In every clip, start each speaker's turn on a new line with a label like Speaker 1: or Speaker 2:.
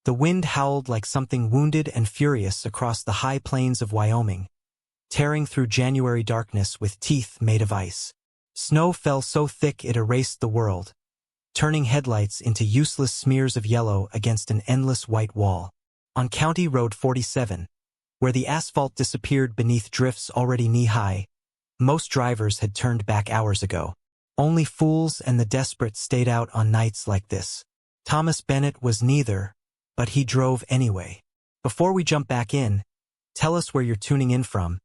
Speaker 1: The wind howled like something wounded and furious across the high plains of Wyoming, tearing through January darkness with teeth made of ice. Snow fell so thick it erased the world, turning headlights into useless smears of yellow against an endless white wall. On County Road 47, where the asphalt disappeared beneath drifts already knee-high, most drivers had turned back hours ago. Only fools and the desperate stayed out on nights like this. Thomas Bennett was neither, but he drove anyway. Before we jump back in, tell us where you're tuning in from,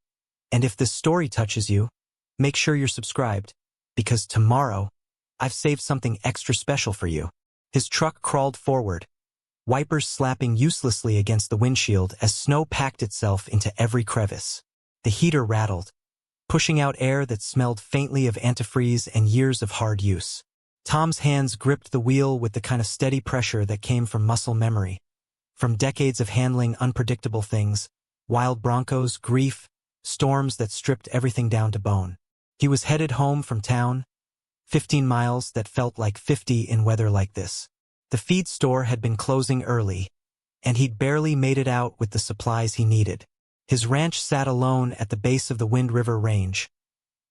Speaker 1: and if this story touches you, make sure you're subscribed, because tomorrow, I've saved something extra special for you. His truck crawled forward, wipers slapping uselessly against the windshield as snow packed itself into every crevice. The heater rattled, pushing out air that smelled faintly of antifreeze and years of hard use. Tom's hands gripped the wheel with the kind of steady pressure that came from muscle memory, from decades of handling unpredictable things, wild broncos, grief, storms that stripped everything down to bone. He was headed home from town, 15 miles that felt like 50 in weather like this. The feed store had been closing early, and he'd barely made it out with the supplies he needed. His ranch sat alone at the base of the Wind River Range,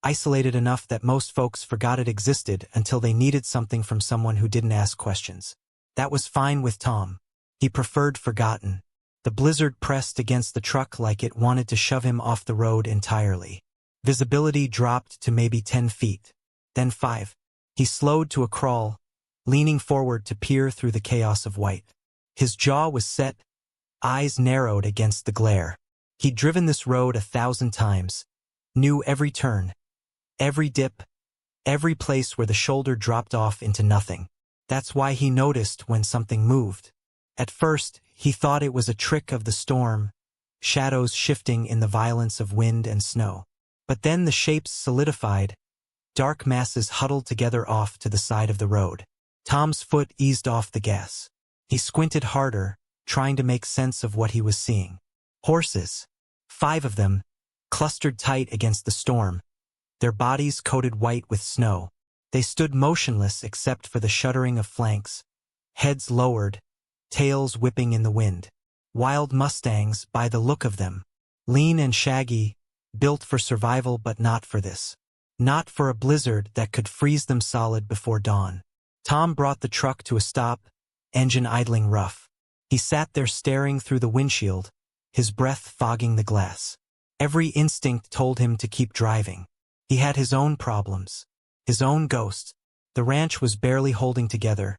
Speaker 1: isolated enough that most folks forgot it existed until they needed something from someone who didn't ask questions. That was fine with Tom. He preferred forgotten. The blizzard pressed against the truck like it wanted to shove him off the road entirely. Visibility dropped to maybe 10 feet, then 5. He slowed to a crawl, leaning forward to peer through the chaos of white. His jaw was set, eyes narrowed against the glare. He'd driven this road 1,000 times, knew every turn, every dip, every place where the shoulder dropped off into nothing. That's why he noticed when something moved. At first, he thought it was a trick of the storm, shadows shifting in the violence of wind and snow. But then the shapes solidified, dark masses huddled together off to the side of the road. Tom's foot eased off the gas. He squinted harder, trying to make sense of what he was seeing. Horses, 5 of them, clustered tight against the storm, their bodies coated white with snow. They stood motionless except for the shuddering of flanks, heads lowered, tails whipping in the wind. Wild mustangs, by the look of them. Lean and shaggy, built for survival but not for this. Not for a blizzard that could freeze them solid before dawn. Tom brought the truck to a stop, engine idling rough. He sat there staring through the windshield, his breath fogging the glass. Every instinct told him to keep driving. He had his own problems, his own ghosts. The ranch was barely holding together,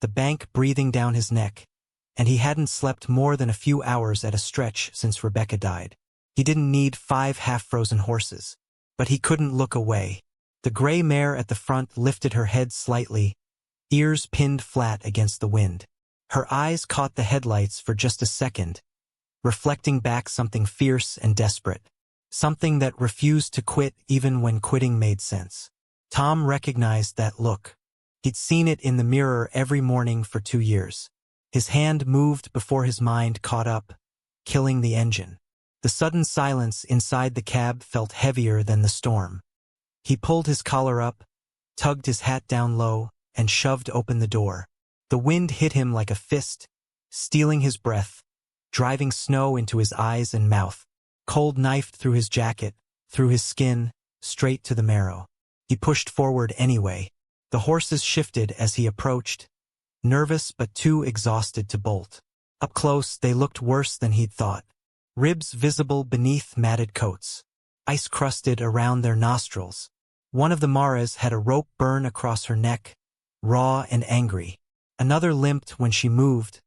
Speaker 1: the bank breathing down his neck, and he hadn't slept more than a few hours at a stretch since Rebecca died. He didn't need 5 half-frozen horses, but he couldn't look away. The gray mare at the front lifted her head slightly, ears pinned flat against the wind. Her eyes caught the headlights for just a second, reflecting back something fierce and desperate, something that refused to quit even when quitting made sense. Tom recognized that look. He'd seen it in the mirror every morning for 2 years. His hand moved before his mind caught up, killing the engine. The sudden silence inside the cab felt heavier than the storm. He pulled his collar up, tugged his hat down low, and shoved open the door. The wind hit him like a fist, stealing his breath, driving snow into his eyes and mouth. Cold knifed through his jacket, through his skin, straight to the marrow. He pushed forward anyway. The horses shifted as he approached, nervous but too exhausted to bolt. Up close, they looked worse than he'd thought. Ribs visible beneath matted coats, ice crusted around their nostrils. One of the mares had a rope burn across her neck, raw and angry. Another limped when she moved,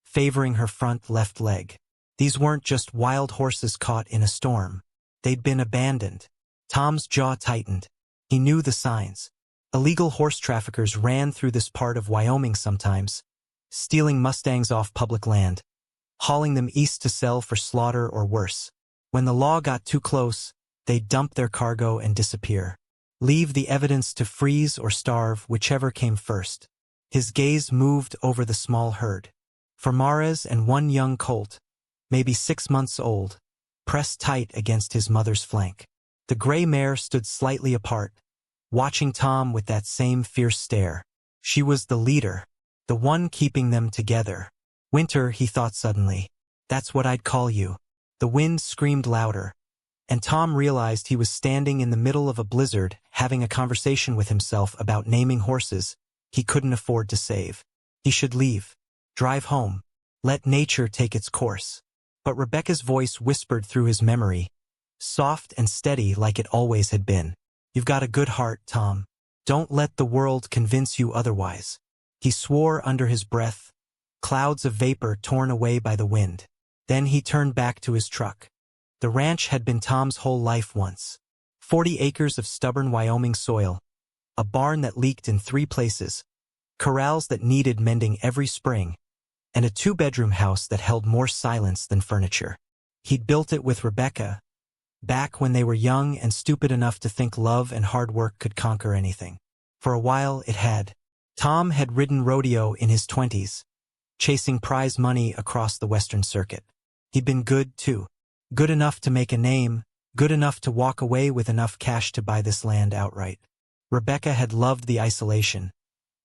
Speaker 1: favoring her front left leg. These weren't just wild horses caught in a storm. They'd been abandoned. Tom's jaw tightened. He knew the signs. Illegal horse traffickers ran through this part of Wyoming sometimes, stealing mustangs off public land, hauling them east to sell for slaughter or worse. When the law got too close, they'd dump their cargo and disappear. Leave the evidence to freeze or starve, whichever came first. His gaze moved over the small herd. 4 mares and 1 young colt, maybe 6 months old, pressed tight against his mother's flank. The gray mare stood slightly apart, watching Tom with that same fierce stare. She was the leader, the one keeping them together. Winter, he thought suddenly. That's what I'd call you. The wind screamed louder, and Tom realized he was standing in the middle of a blizzard, having a conversation with himself about naming horses he couldn't afford to save. He should leave. Drive home. Let nature take its course. But Rebecca's voice whispered through his memory, soft and steady like it always had been. You've got a good heart, Tom. Don't let the world convince you otherwise. He swore under his breath, clouds of vapor torn away by the wind. Then he turned back to his truck. The ranch had been Tom's whole life once. 40 acres of stubborn Wyoming soil, a barn that leaked in 3 places, corrals that needed mending every spring, and a 2-bedroom house that held more silence than furniture. He'd built it with Rebecca, back when they were young and stupid enough to think love and hard work could conquer anything. For a while it had. Tom had ridden rodeo in his 20s, chasing prize money across the Western Circuit. He'd been good, too. Good enough to make a name, good enough to walk away with enough cash to buy this land outright. Rebecca had loved the isolation,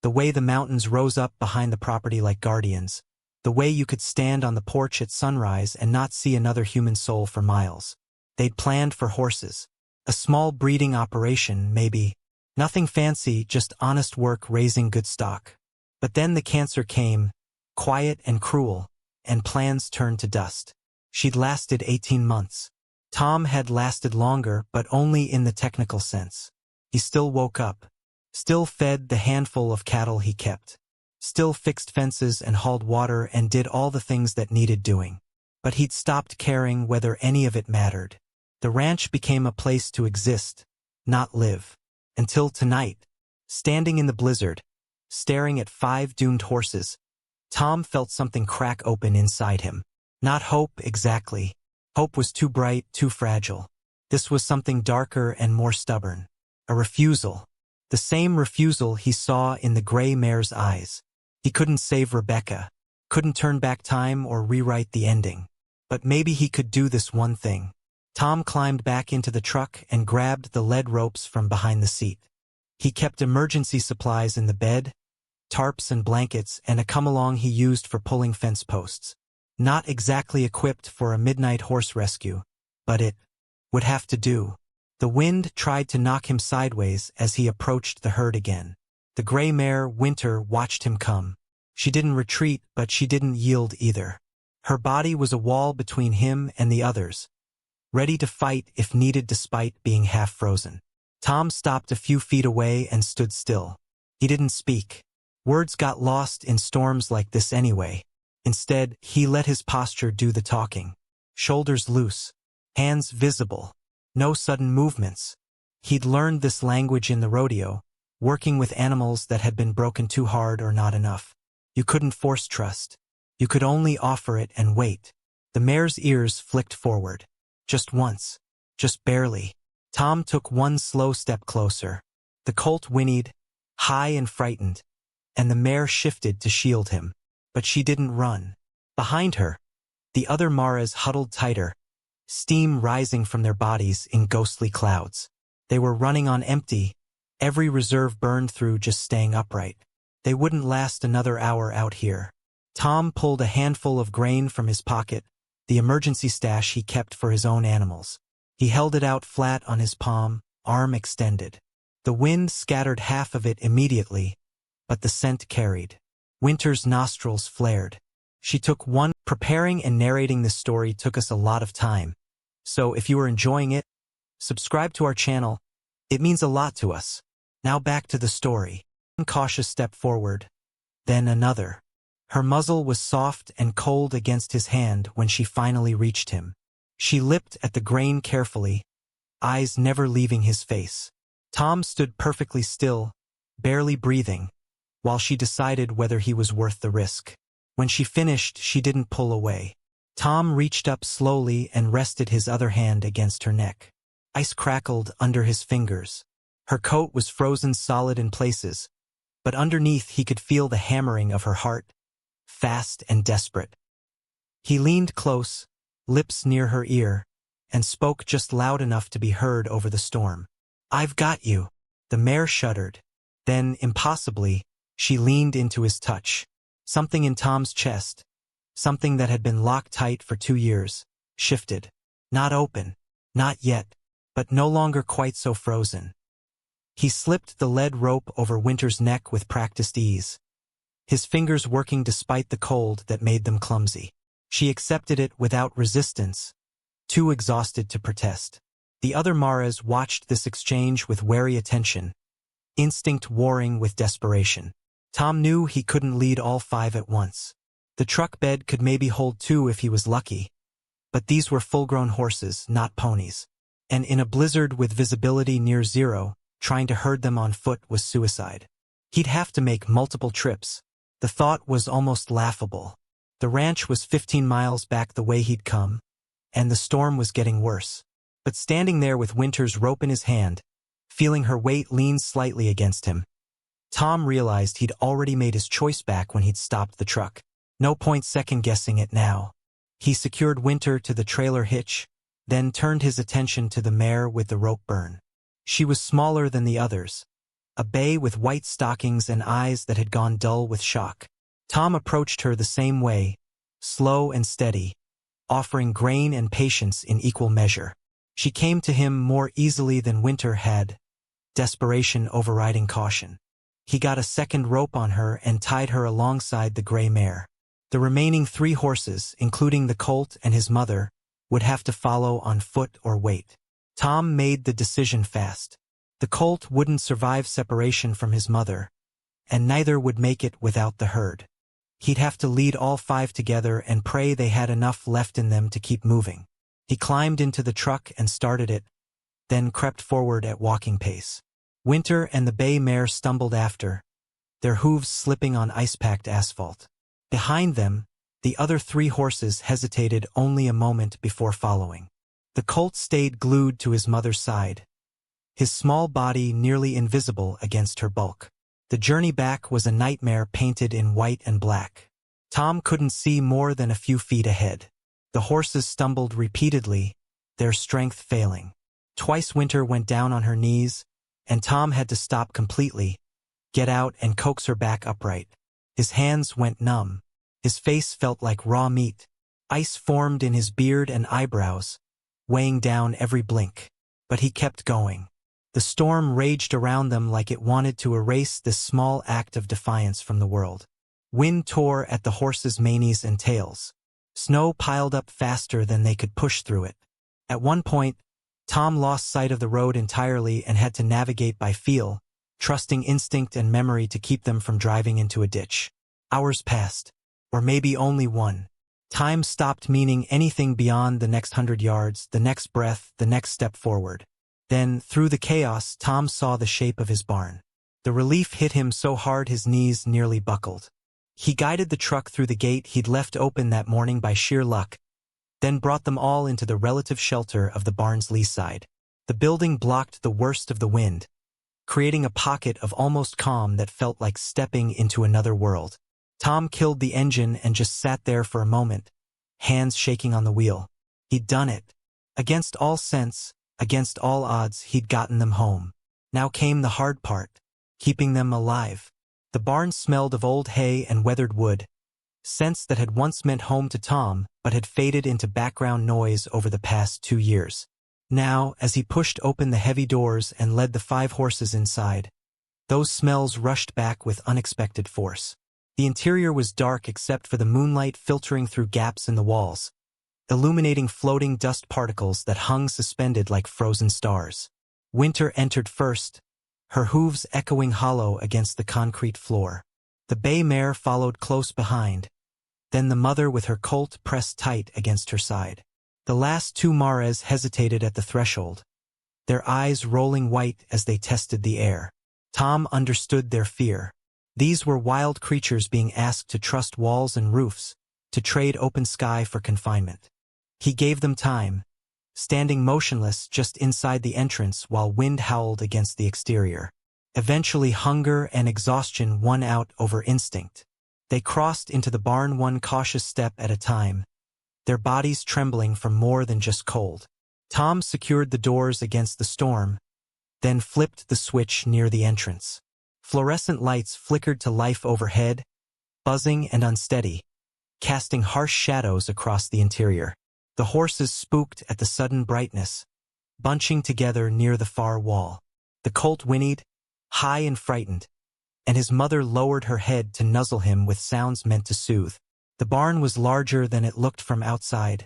Speaker 1: the way the mountains rose up behind the property like guardians, the way you could stand on the porch at sunrise and not see another human soul for miles. They'd planned for horses. A small breeding operation, maybe. Nothing fancy, just honest work raising good stock. But then the cancer came, quiet and cruel, and plans turned to dust. She'd lasted 18 months. Tom had lasted longer, but only in the technical sense. He still woke up, still fed the handful of cattle he kept, still fixed fences and hauled water and did all the things that needed doing. But he'd stopped caring whether any of it mattered. The ranch became a place to exist, not live. Until tonight, standing in the blizzard, staring at 5 doomed horses, Tom felt something crack open inside him. Not hope exactly. Hope was too bright, too fragile. This was something darker and more stubborn. A refusal. The same refusal he saw in the gray mare's eyes. He couldn't save Rebecca, couldn't turn back time or rewrite the ending. But maybe he could do this one thing. Tom climbed back into the truck and grabbed the lead ropes from behind the seat. He kept emergency supplies in the bed, tarps and blankets, and a come-along he used for pulling fence posts. Not exactly equipped for a midnight horse rescue, but it would have to do. The wind tried to knock him sideways as he approached the herd again. The gray mare, Winter, watched him come. She didn't retreat, but she didn't yield either. Her body was a wall between him and the others, ready to fight if needed despite being half frozen. Tom stopped a few feet away and stood still. He didn't speak. Words got lost in storms like this anyway. Instead, he let his posture do the talking. Shoulders loose, hands visible, no sudden movements. He'd learned this language in the rodeo, working with animals that had been broken too hard or not enough. You couldn't force trust. You could only offer it and wait. The mare's ears flicked forward. Just once. Just barely. Tom took one slow step closer. The colt whinnied, high and frightened, and the mare shifted to shield him. But she didn't run. Behind her, the other maras huddled tighter, steam rising from their bodies in ghostly clouds. They were running on empty, every reserve burned through just staying upright. They wouldn't last another hour out here. Tom pulled a handful of grain from his pocket, the emergency stash he kept for his own animals. He held it out flat on his palm, arm extended. The wind scattered half of it immediately, but the scent carried. Winter's nostrils flared. She took one. Preparing and narrating this story took us a lot of time. So if you are enjoying it, subscribe to our channel. It means a lot to us. Now back to the story. One cautious step forward, then another. Her muzzle was soft and cold against his hand when she finally reached him. She lipped at the grain carefully, eyes never leaving his face. Tom stood perfectly still, barely breathing, while she decided whether he was worth the risk. When she finished, she didn't pull away. Tom reached up slowly and rested his other hand against her neck. Ice crackled under his fingers. Her coat was frozen solid in places, but underneath he could feel the hammering of her heart, fast and desperate. He leaned close, lips near her ear, and spoke just loud enough to be heard over the storm. "I've got you." The mare shuddered. Then, impossibly, she leaned into his touch. Something in Tom's chest, Something that had been locked tight for 2 years, shifted. Not open. Not yet, but no longer quite so frozen. He slipped the lead rope over Winter's neck with practiced ease, his fingers working despite the cold that made them clumsy. She accepted it without resistance, too exhausted to protest. The other Maras watched this exchange with wary attention, instinct warring with desperation. Tom knew he couldn't lead all 5 at once. The truck bed could maybe hold 2 if he was lucky, but these were full-grown horses, not ponies. And in a blizzard with visibility near zero, trying to herd them on foot was suicide. He'd have to make multiple trips. The thought was almost laughable. The ranch was 15 miles back the way he'd come, and the storm was getting worse. But standing there with Winter's rope in his hand, feeling her weight lean slightly against him, Tom realized he'd already made his choice back when he'd stopped the truck. No point second-guessing it now. He secured Winter to the trailer hitch, then turned his attention to the mare with the rope burn. She was smaller than the others, a bay with white stockings and eyes that had gone dull with shock. Tom approached her the same way, slow and steady, offering grain and patience in equal measure. She came to him more easily than Winter had, desperation overriding caution. He got a second rope on her and tied her alongside the gray mare. The remaining 3 horses, including the colt and his mother, would have to follow on foot or wait. Tom made the decision fast. The colt wouldn't survive separation from his mother, and neither would make it without the herd. He'd have to lead all 5 together and pray they had enough left in them to keep moving. He climbed into the truck and started it, then crept forward at walking pace. Winter and the bay mare stumbled after, their hooves slipping on ice-packed asphalt. Behind them, the other 3 horses hesitated only a moment before following. The colt stayed glued to his mother's side, his small body nearly invisible against her bulk. The journey back was a nightmare painted in white and black. Tom couldn't see more than a few feet ahead. The horses stumbled repeatedly, their strength failing. Twice Winter went down on her knees, and Tom had to stop completely, get out and coax her back upright. His hands went numb. His face felt like raw meat. Ice formed in his beard and eyebrows, weighing down every blink. But he kept going. The storm raged around them like it wanted to erase this small act of defiance from the world. Wind tore at the horses' manes and tails. Snow piled up faster than they could push through it. At one point, Tom lost sight of the road entirely and had to navigate by feel, trusting instinct and memory to keep them from driving into a ditch. Hours passed, or maybe only one. Time stopped meaning anything beyond the next 100 yards, the next breath, the next step forward. Then, through the chaos, Tom saw the shape of his barn. The relief hit him so hard his knees nearly buckled. He guided the truck through the gate he'd left open that morning by sheer luck, then brought them all into the relative shelter of the barn's lee side. The building blocked the worst of the wind, creating a pocket of almost calm that felt like stepping into another world. Tom killed the engine and just sat there for a moment, hands shaking on the wheel. He'd done it. Against all sense, against all odds, he'd gotten them home. Now came the hard part, keeping them alive. The barn smelled of old hay and weathered wood, scents that had once meant home to Tom but had faded into background noise over the past 2 years. Now, as he pushed open the heavy doors and led the 5 horses inside, those smells rushed back with unexpected force. The interior was dark except for the moonlight filtering through gaps in the walls, illuminating floating dust particles that hung suspended like frozen stars. Winter entered first, her hooves echoing hollow against the concrete floor. The bay mare followed close behind, then the mother with her colt pressed tight against her side. The last 2 Mares hesitated at the threshold, their eyes rolling white as they tested the air. Tom understood their fear. These were wild creatures being asked to trust walls and roofs, to trade open sky for confinement. He gave them time, standing motionless just inside the entrance while wind howled against the exterior. Eventually hunger and exhaustion won out over instinct. They crossed into the barn one cautious step at a time, their bodies trembling from more than just cold. Tom secured the doors against the storm, then flipped the switch near the entrance. Fluorescent lights flickered to life overhead, buzzing and unsteady, casting harsh shadows across the interior. The horses spooked at the sudden brightness, bunching together near the far wall. The colt whinnied, high and frightened, and his mother lowered her head to nuzzle him with sounds meant to soothe. The barn was larger than it looked from outside,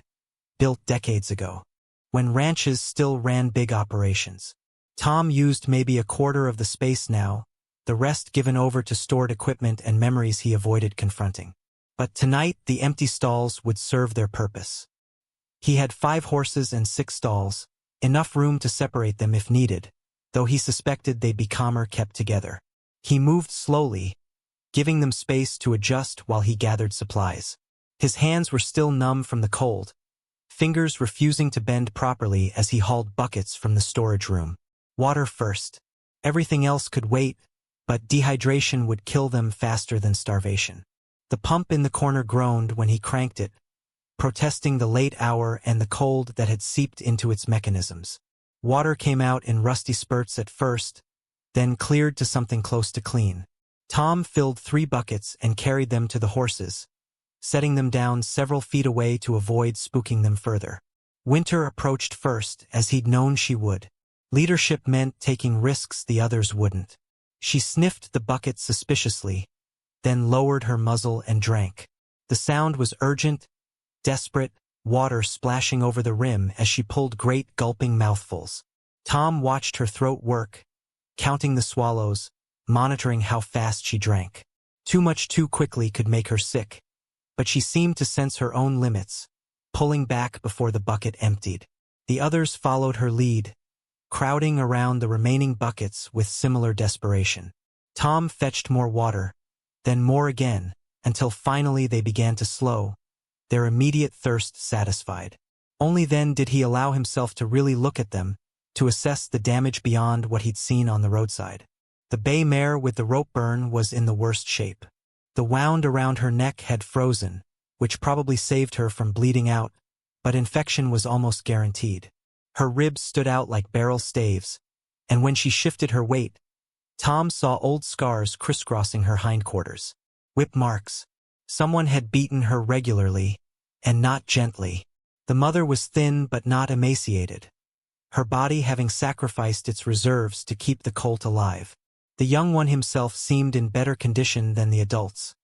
Speaker 1: built decades ago, when ranches still ran big operations. Tom used maybe a quarter of the space now, the rest given over to stored equipment and memories he avoided confronting. But tonight the empty stalls would serve their purpose. He had 5 horses and 6 stalls, enough room to separate them if needed, though he suspected they'd be calmer kept together. He moved slowly, giving them space to adjust while he gathered supplies. His hands were still numb from the cold, fingers refusing to bend properly as he hauled buckets from the storage room. Water first. Everything else could wait, but dehydration would kill them faster than starvation. The pump in the corner groaned when he cranked it, protesting the late hour and the cold that had seeped into its mechanisms. Water came out in rusty spurts at first, then cleared to something close to clean. Tom filled 3 buckets and carried them to the horses, setting them down several feet away to avoid spooking them further. Winter approached first, as he'd known she would. Leadership meant taking risks the others wouldn't. She sniffed the bucket suspiciously, then lowered her muzzle and drank. The sound was urgent, desperate, water splashing over the rim as she pulled great gulping mouthfuls. Tom watched her throat work, counting the swallows, monitoring how fast she drank. Too much too quickly could make her sick, but she seemed to sense her own limits, pulling back before the bucket emptied. The others followed her lead, crowding around the remaining buckets with similar desperation. Tom fetched more water, then more again, until finally they began to slow, their immediate thirst satisfied. Only then did he allow himself to really look at them, to assess the damage beyond what he'd seen on the roadside. The bay mare with the rope burn was in the worst shape. The wound around her neck had frozen, which probably saved her from bleeding out, but infection was almost guaranteed. Her ribs stood out like barrel staves, and when she shifted her weight, Tom saw old scars crisscrossing her hindquarters. Whip marks. Someone had beaten her regularly, and not gently. The mother was thin but not emaciated, her body having sacrificed its reserves to keep the colt alive. The young one himself seemed in better condition than the adults.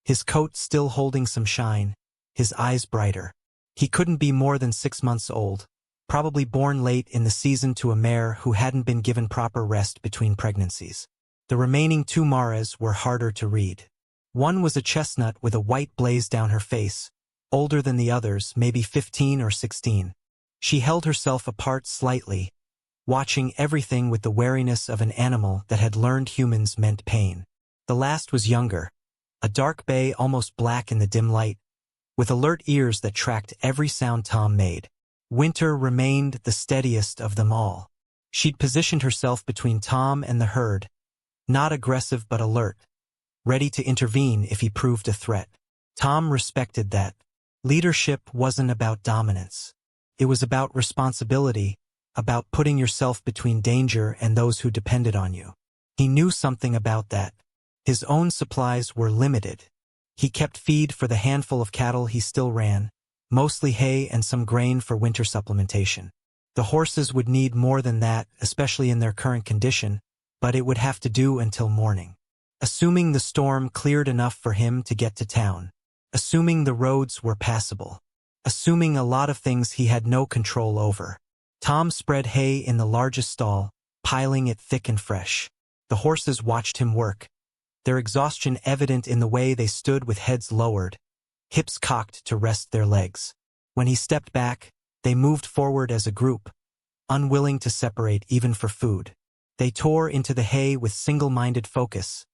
Speaker 1: His coat still holding some shine, his eyes brighter. He couldn't be more than 6 months old, probably born late in the season to a mare who hadn't been given proper rest between pregnancies. The remaining 2 mares were harder to read. One was a chestnut with a white blaze down her face, older than the others, maybe 15 or 16. She held herself apart slightly, watching everything with the wariness of an animal that had learned humans meant pain. The last was younger, a dark bay almost black in the dim light, with alert ears that tracked every sound Tom made. Winter remained the steadiest of them all. She'd positioned herself between Tom and the herd, not aggressive but alert, ready to intervene if he proved a threat. Tom respected that. Leadership wasn't about dominance. It was about responsibility, about putting yourself between danger and those who depended on you. He knew something about that. His own supplies were limited. He kept feed for the handful of cattle he still ran, mostly hay and some grain for winter supplementation. The horses would need more than that, especially in their current condition, but it would have to do until morning. Assuming the storm cleared enough for him to get to town. Assuming the roads were passable. Assuming a lot of things he had no control over. Tom spread hay in the largest stall, piling it thick and fresh. The horses watched him work, their exhaustion evident in the way they stood with heads lowered, hips cocked to rest their legs. When he stepped back, they moved forward as a group, unwilling to separate even for food. They tore into the hay with single-minded focus,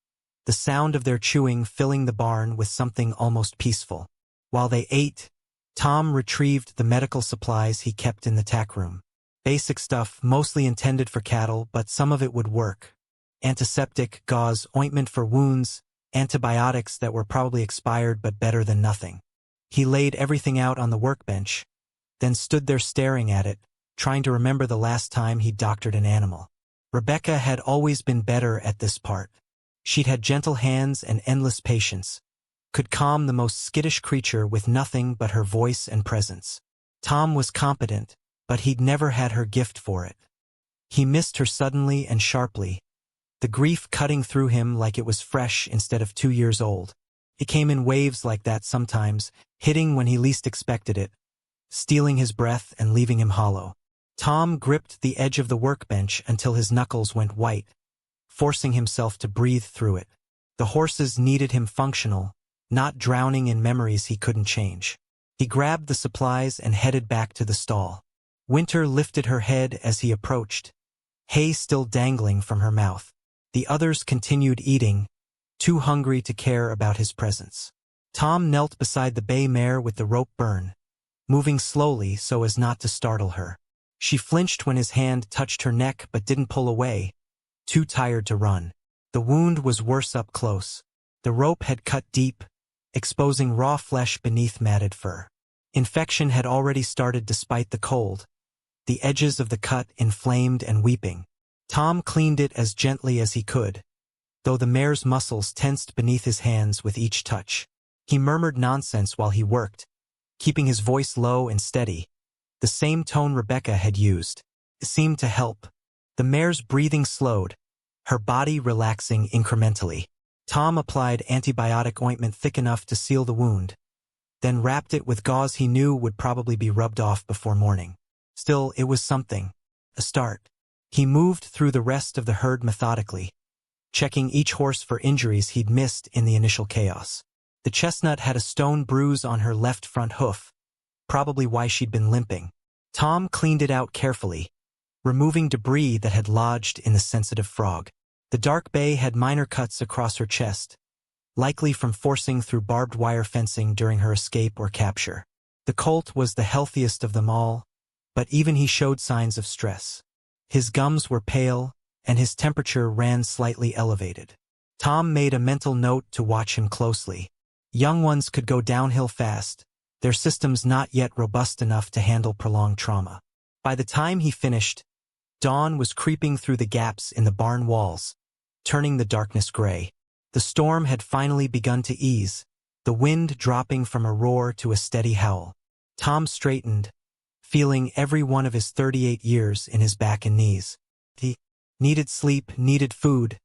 Speaker 1: the sound of their chewing filling the barn with something almost peaceful. While they ate, Tom retrieved the medical supplies he kept in the tack room. Basic stuff mostly intended for cattle, but some of it would work. Antiseptic, gauze, ointment for wounds, antibiotics that were probably expired but better than nothing. He laid everything out on the workbench, then stood there staring at it, trying to remember the last time he doctored an animal. Rebecca had always been better at this part. She'd had gentle hands and endless patience, could calm the most skittish creature with nothing but her voice and presence. Tom was competent, but he'd never had her gift for it. He missed her suddenly and sharply, the grief cutting through him like it was fresh instead of 2 years old. It came in waves like that sometimes, hitting when he least expected it, stealing his breath and leaving him hollow. Tom gripped the edge of the workbench until his knuckles went white, forcing himself to breathe through it. The horses needed him functional, not drowning in memories he couldn't change. He grabbed the supplies and headed back to the stall. Winter lifted her head as he approached, hay still dangling from her mouth. The others continued eating, too hungry to care about his presence. Tom knelt beside the bay mare with the rope burn, moving slowly so as not to startle her. She flinched when his hand touched her neck but didn't pull away, too tired to run. The wound was worse up close. The rope had cut deep, exposing raw flesh beneath matted fur. Infection had already started despite the cold, the edges of the cut inflamed and weeping. Tom cleaned it as gently as he could, though the mare's muscles tensed beneath his hands with each touch. He murmured nonsense while he worked, keeping his voice low and steady, the same tone Rebecca had used. It seemed to help. The mare's breathing slowed, her body relaxing incrementally. Tom applied antibiotic ointment thick enough to seal the wound, then wrapped it with gauze he knew would probably be rubbed off before morning. Still, it was something. A start. He moved through the rest of the herd methodically, checking each horse for injuries he'd missed in the initial chaos. The chestnut had a stone bruise on her left front hoof, probably why she'd been limping. Tom cleaned it out carefully, removing debris that had lodged in the sensitive frog. The dark bay had minor cuts across her chest, likely from forcing through barbed wire fencing during her escape or capture. The colt was the healthiest of them all, but even he showed signs of stress. His gums were pale, and his temperature ran slightly elevated. Tom made a mental note to watch him closely. Young ones could go downhill fast, their systems not yet robust enough to handle prolonged trauma. By the time he finished, dawn was creeping through the gaps in the barn walls, turning the darkness gray. The storm had finally begun to ease, the wind dropping from a roar to a steady howl. Tom straightened, feeling every one of his 38 years in his back and knees. He needed sleep, needed food,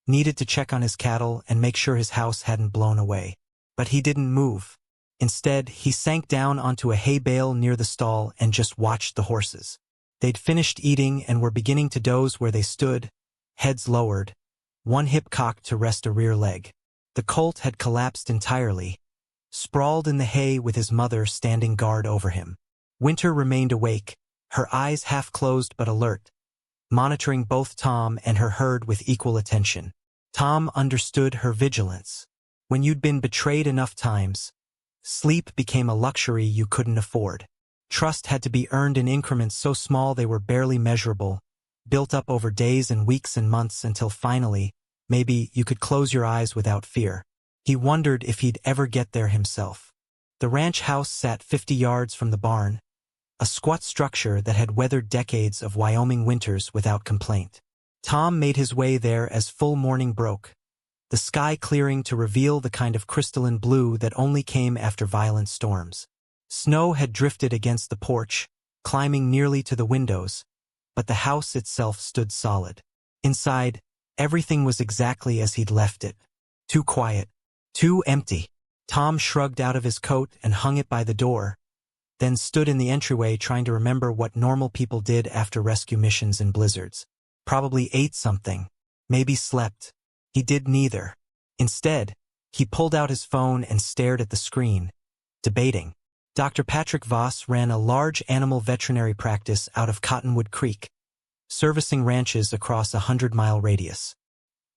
Speaker 1: needed to check on his cattle and make sure his house hadn't blown away. But he didn't move. Instead, he sank down onto a hay bale near the stall and just watched the horses. They'd finished eating and were beginning to doze where they stood, heads lowered, one hip cocked to rest a rear leg. The colt had collapsed entirely, sprawled in the hay with his mother standing guard over him. Winter remained awake, her eyes half closed but alert, monitoring both Tom and her herd with equal attention. Tom understood her vigilance. When you'd been betrayed enough times, sleep became a luxury you couldn't afford. Trust had to be earned in increments so small they were barely measurable, built up over days and weeks and months until finally, maybe you could close your eyes without fear. He wondered if he'd ever get there himself. The ranch house sat 50 yards from the barn, a squat structure that had weathered decades of Wyoming winters without complaint. Tom made his way there as full morning broke, the sky clearing to reveal the kind of crystalline blue that only came after violent storms. Snow had drifted against the porch, climbing nearly to the windows, but the house itself stood solid. Inside, everything was exactly as he'd left it. Too quiet, too empty. Tom shrugged out of his coat and hung it by the door, then stood in the entryway trying to remember what normal people did after rescue missions in blizzards. Probably ate something, maybe slept. He did neither. Instead, he pulled out his phone and stared at the screen, debating. Dr. Patrick Voss ran a large animal veterinary practice out of Cottonwood Creek, servicing ranches across a 100-mile radius.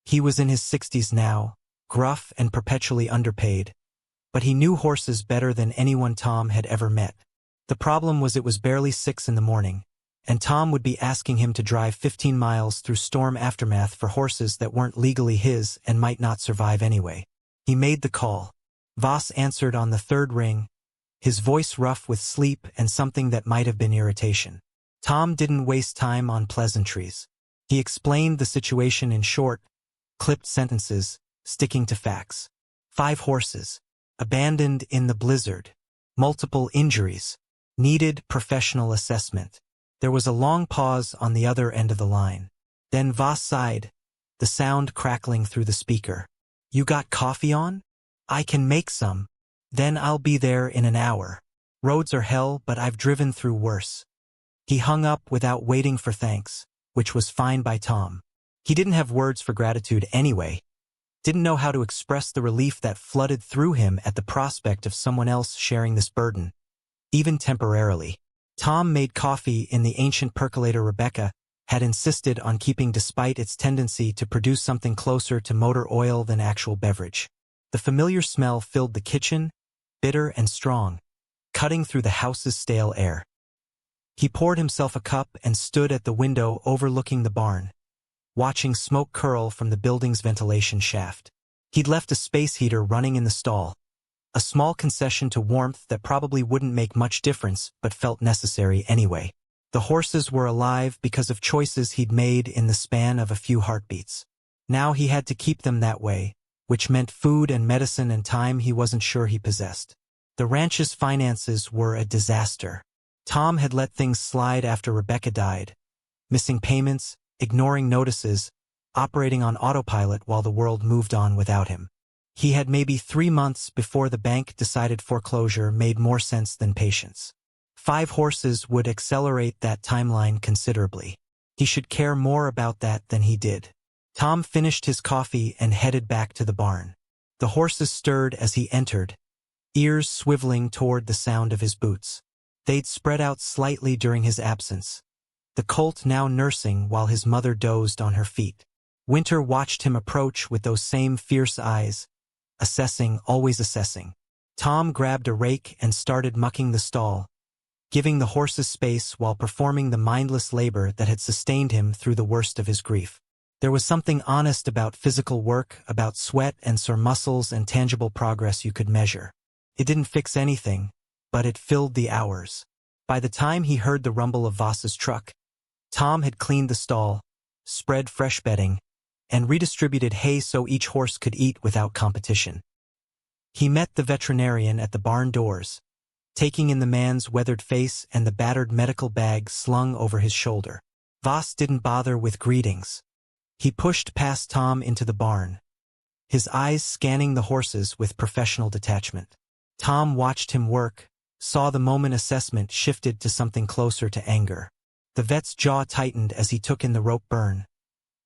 Speaker 1: He was in his 60s now, gruff and perpetually underpaid, but he knew horses better than anyone Tom had ever met. The problem was it was barely 6 in the morning, and Tom would be asking him to drive 15 miles through storm aftermath for horses that weren't legally his and might not survive anyway. He made the call. Voss answered on the third ring, his voice rough with sleep and something that might have been irritation. Tom didn't waste time on pleasantries. He explained the situation in short, clipped sentences, sticking to facts. 5 horses. Abandoned in the blizzard. Multiple injuries. Needed professional assessment. There was a long pause on the other end of the line. Then Voss sighed, the sound crackling through the speaker. You got coffee on? I can make some. Then I'll be there in an hour. Roads are hell, but I've driven through worse. He hung up without waiting for thanks, which was fine by Tom. He didn't have words for gratitude anyway. Didn't know how to express the relief that flooded through him at the prospect of someone else sharing this burden, even temporarily. Tom made coffee in the ancient percolator Rebecca had insisted on keeping despite its tendency to produce something closer to motor oil than actual beverage. The familiar smell filled the kitchen, bitter and strong, cutting through the house's stale air. He poured himself a cup and stood at the window overlooking the barn, watching smoke curl from the building's ventilation shaft. He'd left a space heater running in the stall, a small concession to warmth that probably wouldn't make much difference but felt necessary anyway. The horses were alive because of choices he'd made in the span of a few heartbeats. Now he had to keep them that way, which meant food and medicine and time he wasn't sure he possessed. The ranch's finances were a disaster. Tom had let things slide after Rebecca died, missing payments, ignoring notices, operating on autopilot while the world moved on without him. He had maybe 3 months before the bank decided foreclosure made more sense than patience. 5 horses would accelerate that timeline considerably. He should care more about that than he did. Tom finished his coffee and headed back to the barn. The horses stirred as he entered, ears swiveling toward the sound of his boots. They'd spread out slightly during his absence, the colt now nursing while his mother dozed on her feet. Winter watched him approach with those same fierce eyes, assessing, always assessing. Tom grabbed a rake and started mucking the stall, giving the horses space while performing the mindless labor that had sustained him through the worst of his grief. There was something honest about physical work, about sweat and sore muscles and tangible progress you could measure. It didn't fix anything, but it filled the hours. By the time he heard the rumble of Voss's truck, Tom had cleaned the stall, spread fresh bedding, and redistributed hay so each horse could eat without competition. He met the veterinarian at the barn doors, taking in the man's weathered face and the battered medical bag slung over his shoulder. Voss didn't bother with greetings. He pushed past Tom into the barn, his eyes scanning the horses with professional detachment. Tom watched him work, saw the moment assessment shifted to something closer to anger. The vet's jaw tightened as he took in the rope burn,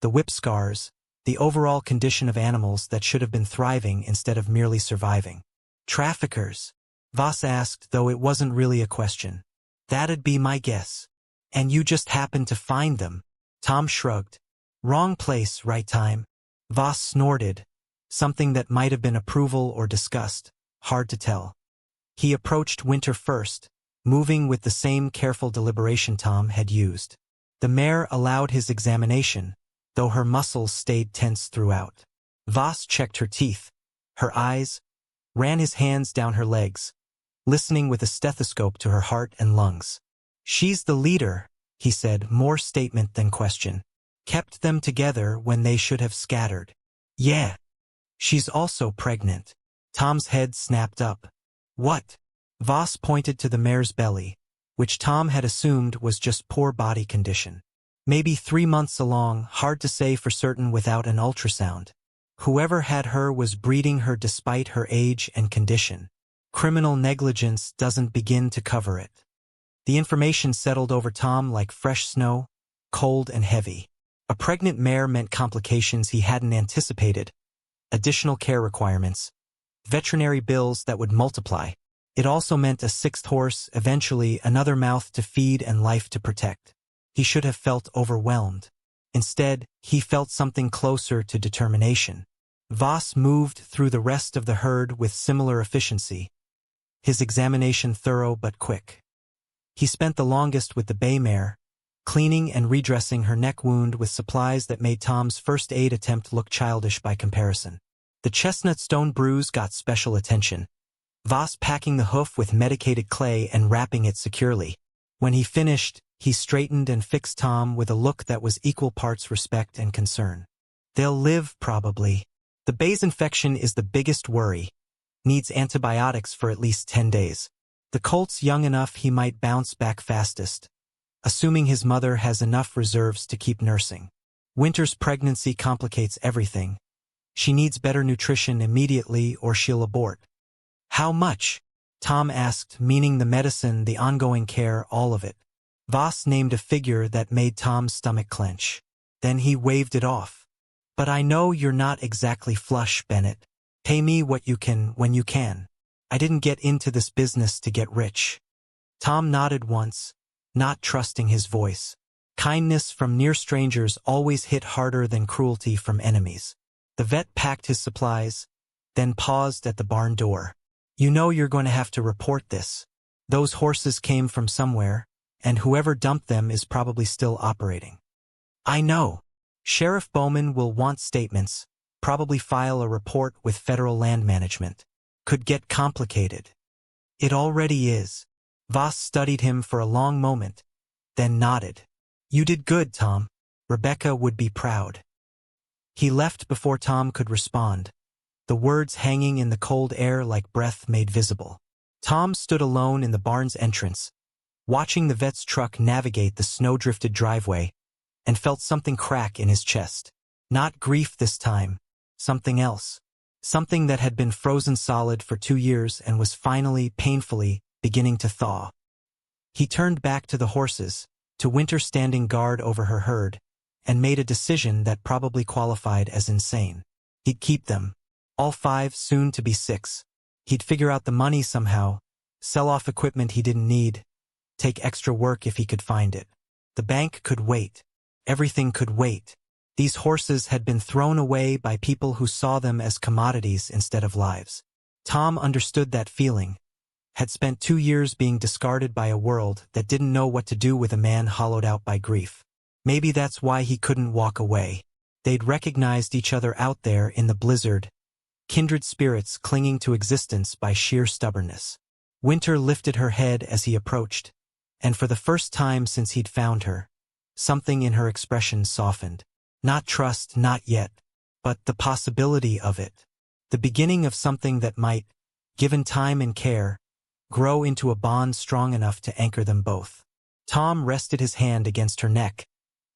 Speaker 1: the whip scars, the overall condition of animals that should have been thriving instead of merely surviving. Traffickers? Voss asked, though it wasn't really a question. That'd be my guess. And you just happened to find them. Tom shrugged. Wrong place, right time. Voss snorted, something that might have been approval or disgust, hard to tell. He approached Winter first, moving with the same careful deliberation Tom had used. The mare allowed his examination, though her muscles stayed tense throughout. Voss checked her teeth, her eyes, ran his hands down her legs, listening with a stethoscope to her heart and lungs. She's the leader, he said, more statement than question. Kept them together when they should have scattered. Yeah. She's also pregnant. Tom's head snapped up. What? Voss pointed to the mare's belly, which Tom had assumed was just poor body condition. Maybe 3 months along, hard to say for certain without an ultrasound. Whoever had her was breeding her despite her age and condition. Criminal negligence doesn't begin to cover it. The information settled over Tom like fresh snow, cold and heavy. A pregnant mare meant complications he hadn't anticipated, additional care requirements, veterinary bills that would multiply. It also meant a 6th horse, eventually another mouth to feed and life to protect. He should have felt overwhelmed. Instead, he felt something closer to determination. Voss moved through the rest of the herd with similar efficiency, his examination thorough but quick. He spent the longest with the bay mare, cleaning and redressing her neck wound with supplies that made Tom's first aid attempt look childish by comparison. The chestnut stone bruise got special attention, Voss packing the hoof with medicated clay and wrapping it securely. When he finished, he straightened and fixed Tom with a look that was equal parts respect and concern. They'll live, probably. The bay's infection is the biggest worry. Needs antibiotics for at least 10 days. The colt's young enough he might bounce back fastest, assuming his mother has enough reserves to keep nursing. Winter's pregnancy complicates everything. She needs better nutrition immediately or she'll abort. How much? Tom asked, meaning the medicine, the ongoing care, all of it. Voss named a figure that made Tom's stomach clench. Then he waved it off. But I know you're not exactly flush, Bennett. Pay me what you can when you can. I didn't get into this business to get rich. Tom nodded once, not trusting his voice. Kindness from near strangers always hit harder than cruelty from enemies. The vet packed his supplies, then paused at the barn door. You know you're going to have to report this. Those horses came from somewhere, and whoever dumped them is probably still operating. I know. Sheriff Bowman will want statements, probably file a report with federal land management. Could get complicated. It already is. Voss studied him for a long moment, then nodded. You did good, Tom. Rebecca would be proud. He left before Tom could respond, the words hanging in the cold air like breath made visible. Tom stood alone in the barn's entrance, watching the vet's truck navigate the snow-drifted driveway, and felt something crack in his chest. Not grief this time, something else. Something that had been frozen solid for 2 years and was finally, painfully, beginning to thaw. He turned back to the horses, to Winter standing guard over her herd, and made a decision that probably qualified as insane. He'd keep them. All 5, soon to be 6. He'd figure out the money somehow, sell off equipment he didn't need, take extra work if he could find it. The bank could wait. Everything could wait. These horses had been thrown away by people who saw them as commodities instead of lives. Tom understood that feeling. Had spent 2 years being discarded by a world that didn't know what to do with a man hollowed out by grief. Maybe that's why he couldn't walk away. They'd recognized each other out there in the blizzard, kindred spirits clinging to existence by sheer stubbornness. Winter lifted her head as he approached, and for the first time since he'd found her, something in her expression softened. Not trust, not yet, but the possibility of it. The beginning of something that might, given time and care, grow into a bond strong enough to anchor them both. Tom rested his hand against her neck,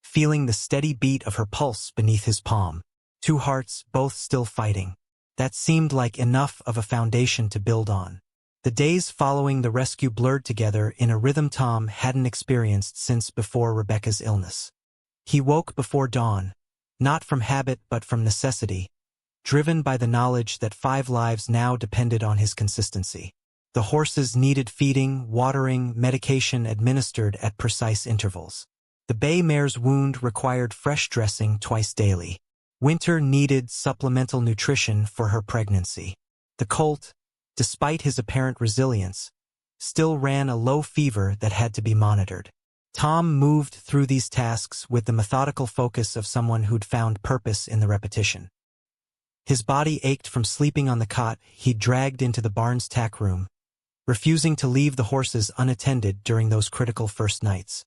Speaker 1: feeling the steady beat of her pulse beneath his palm. 2 hearts, both still fighting. That seemed like enough of a foundation to build on. The days following the rescue blurred together in a rhythm Tom hadn't experienced since before Rebecca's illness. He woke before dawn, not from habit but from necessity, driven by the knowledge that 5 lives now depended on his consistency. The horses needed feeding, watering, medication administered at precise intervals. The bay mare's wound required fresh dressing twice daily. Winter needed supplemental nutrition for her pregnancy. The colt, despite his apparent resilience, still ran a low fever that had to be monitored. Tom moved through these tasks with the methodical focus of someone who'd found purpose in the repetition. His body ached from sleeping on the cot he'd dragged into the barn's tack room, refusing to leave the horses unattended during those critical first nights.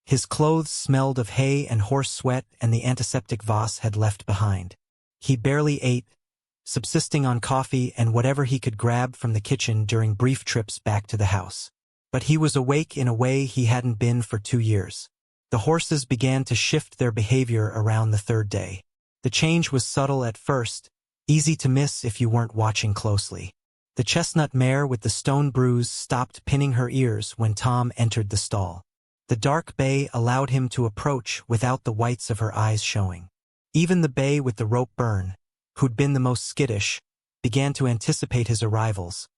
Speaker 1: His clothes smelled of hay and horse sweat and the antiseptic Voss had left behind. He barely ate, subsisting on coffee and whatever he could grab from the kitchen during brief trips back to the house. But he was awake in a way he hadn't been for 2 years. The horses began to shift their behavior around the 3rd day. The change was subtle at first, easy to miss if you weren't watching closely. The chestnut mare with the stone bruise stopped pinning her ears when Tom entered the stall. The dark bay allowed him to approach without the whites of her eyes showing. Even the bay with the rope burn, who'd been the most skittish, began to anticipate his arrivals,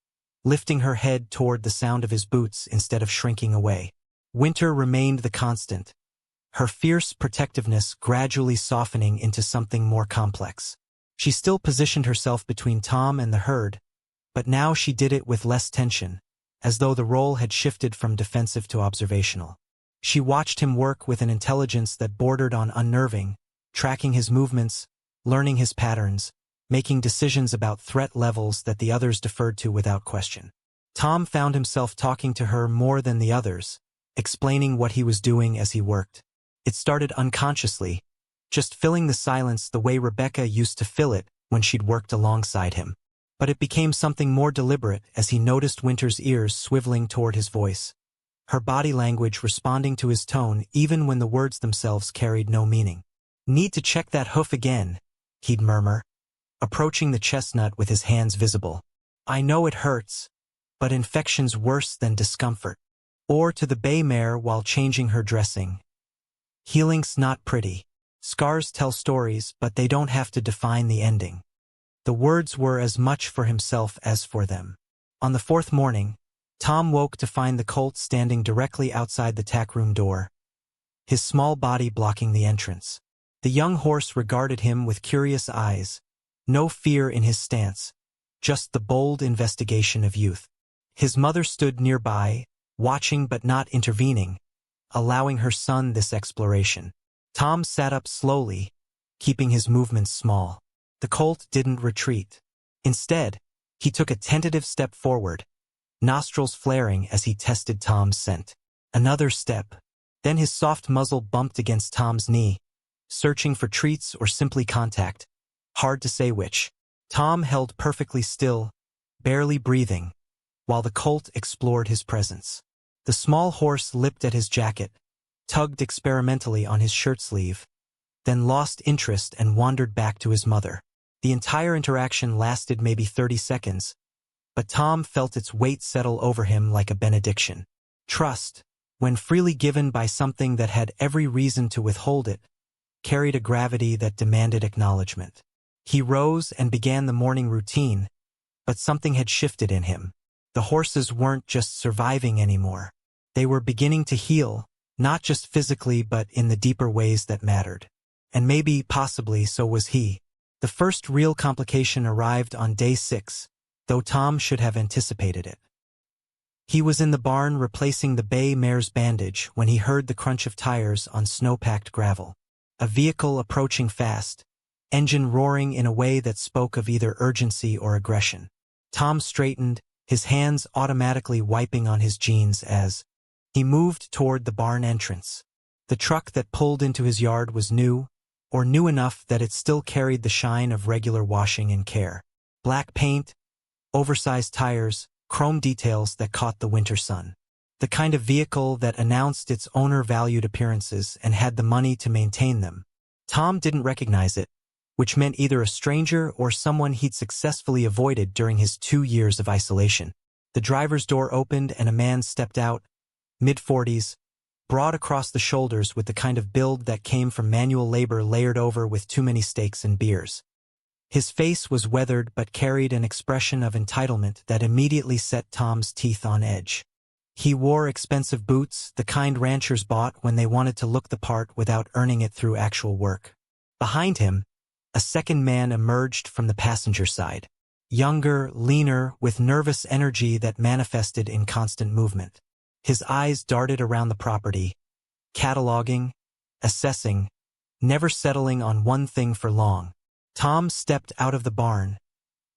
Speaker 1: lifting her head toward the sound of his boots instead of shrinking away. Winter remained the constant, her fierce protectiveness gradually softening into something more complex. She still positioned herself between Tom and the herd, but now she did it with less tension, as though the role had shifted from defensive to observational. She watched him work with an intelligence that bordered on unnerving, tracking his movements, learning his patterns, making decisions about threat levels that the others deferred to without question. Tom found himself talking to her more than the others, explaining what he was doing as he worked. It started unconsciously, just filling the silence the way Rebecca used to fill it when she'd worked alongside him. But it became something more deliberate as he noticed Winter's ears swiveling toward his voice, her body language responding to his tone even when the words themselves carried no meaning. "Need to check that hoof again," he'd murmur, approaching the chestnut with his hands visible. "I know it hurts, but infection's worse than discomfort." Or to the bay mare while changing her dressing. "Healing's not pretty. Scars tell stories, but they don't have to define the ending." The words were as much for himself as for them. On the fourth morning, Tom woke to find the colt standing directly outside the tackroom door, his small body blocking the entrance. The young horse regarded him with curious eyes, no fear in his stance, just the bold investigation of youth. His mother stood nearby, watching but not intervening, allowing her son this exploration. Tom sat up slowly, keeping his movements small. The colt didn't retreat. Instead, he took a tentative step forward, nostrils flaring as he tested Tom's scent. Another step. Then his soft muzzle bumped against Tom's knee, searching for treats or simply contact. Hard to say which. Tom held perfectly still, barely breathing, while the colt explored his presence. The small horse lipped at his jacket, tugged experimentally on his shirt sleeve, then lost interest and wandered back to his mother. The entire interaction lasted maybe 30 seconds, but Tom felt its weight settle over him like a benediction. Trust, when freely given by something that had every reason to withhold it, carried a gravity that demanded acknowledgement. He rose and began the morning routine, but something had shifted in him. The horses weren't just surviving anymore. They were beginning to heal, not just physically but in the deeper ways that mattered. And maybe, possibly, so was he. The first real complication arrived on day 6, though Tom should have anticipated it. He was in the barn replacing the bay mare's bandage when he heard the crunch of tires on snow-packed gravel. A vehicle approaching fast, engine roaring in a way that spoke of either urgency or aggression. Tom straightened, his hands automatically wiping on his jeans as he moved toward the barn entrance. The truck that pulled into his yard was new, or new enough that it still carried the shine of regular washing and care. Black paint, oversized tires, chrome details that caught the winter sun. The kind of vehicle that announced its owner valued appearances and had the money to maintain them. Tom didn't recognize it, which meant either a stranger or someone he'd successfully avoided during his 2 years of isolation. The driver's door opened and a man stepped out, mid-40s, broad across the shoulders with the kind of build that came from manual labor layered over with too many steaks and beers. His face was weathered but carried an expression of entitlement that immediately set Tom's teeth on edge. He wore expensive boots, the kind ranchers bought when they wanted to look the part without earning it through actual work. Behind him, a second man emerged from the passenger side. Younger, leaner, with nervous energy that manifested in constant movement. His eyes darted around the property, cataloging, assessing, never settling on one thing for long. Tom stepped out of the barn,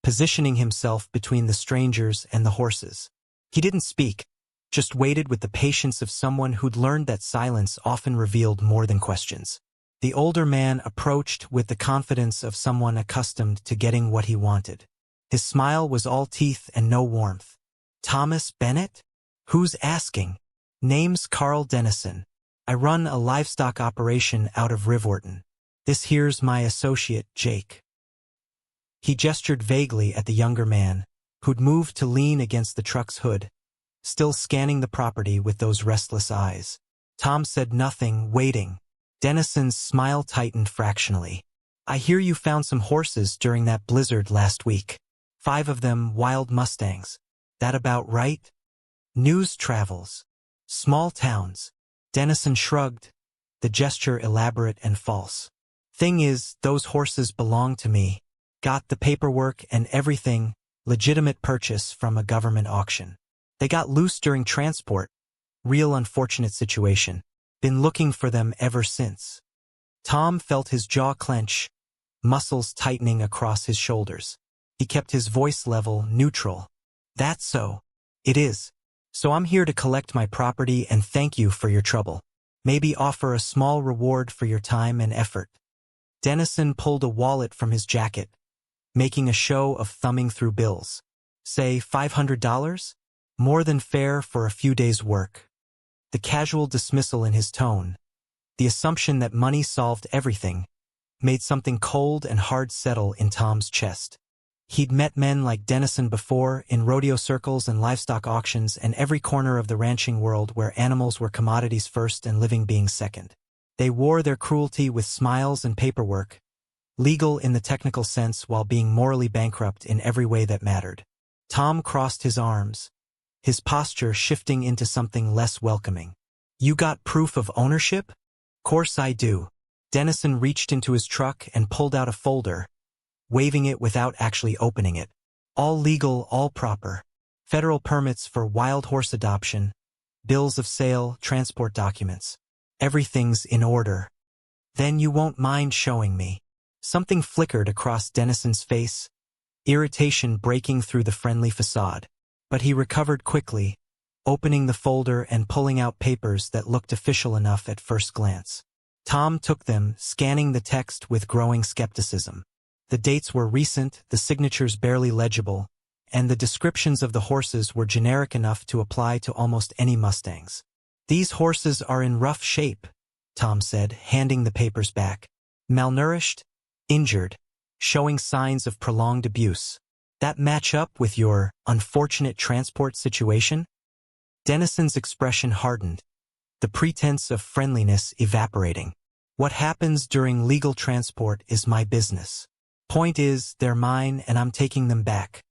Speaker 1: positioning himself between the strangers and the horses. He didn't speak, just waited with the patience of someone who'd learned that silence often revealed more than questions. The older man approached with the confidence of someone accustomed to getting what he wanted. His smile was all teeth and no warmth. "Thomas Bennett? Who's asking?" "Name's Carl Dennison. I run a livestock operation out of Rivorton. This here's my associate, Jake." He gestured vaguely at the younger man, who'd moved to lean against the truck's hood, still scanning the property with those restless eyes. Tom said nothing, waiting. Dennison's smile tightened fractionally. "I hear you found some horses during that blizzard last week. 5 of them wild Mustangs. That about right?" "News travels. Small towns." Dennison shrugged, the gesture elaborate and false. "Thing is, those horses belong to me. Got the paperwork and everything, legitimate purchase from a government auction. They got loose during transport. Real unfortunate situation. Been looking for them ever since." Tom felt his jaw clench, muscles tightening across his shoulders. He kept his voice level, neutral. "That's so. It is. So I'm here to collect my property and thank you for your trouble. Maybe offer a small reward for your time and effort." Dennison pulled a wallet from his jacket, making a show of thumbing through bills. Say $500? More than fair for a few days' work. The casual dismissal in his tone, the assumption that money solved everything, made something cold and hard settle in Tom's chest. He'd met men like Dennison before, in rodeo circles and livestock auctions and every corner of the ranching world where animals were commodities first and living beings second. They wore their cruelty with smiles and paperwork, legal in the technical sense while being morally bankrupt in every way that mattered. Tom crossed his arms, his posture shifting into something less welcoming. "You got proof of ownership?" "Course I do." Dennison reached into his truck and pulled out a folder, waving it without actually opening it. "All legal, all proper. Federal permits for wild horse adoption, bills of sale, transport documents. Everything's in order." "Then you won't mind showing me." Something flickered across Dennison's face, irritation breaking through the friendly facade. But he recovered quickly, opening the folder and pulling out papers that looked official enough at first glance. Tom took them, scanning the text with growing skepticism. The dates were recent, the signatures barely legible, and the descriptions of the horses were generic enough to apply to almost any Mustangs. "These horses are in rough shape," Tom said, handing the papers back. "Malnourished, injured, showing signs of prolonged abuse. That match up with your unfortunate transport situation?" Dennison's expression hardened, the pretense of friendliness evaporating. "What happens during legal transport is my business. Point is, they're mine and I'm taking them back."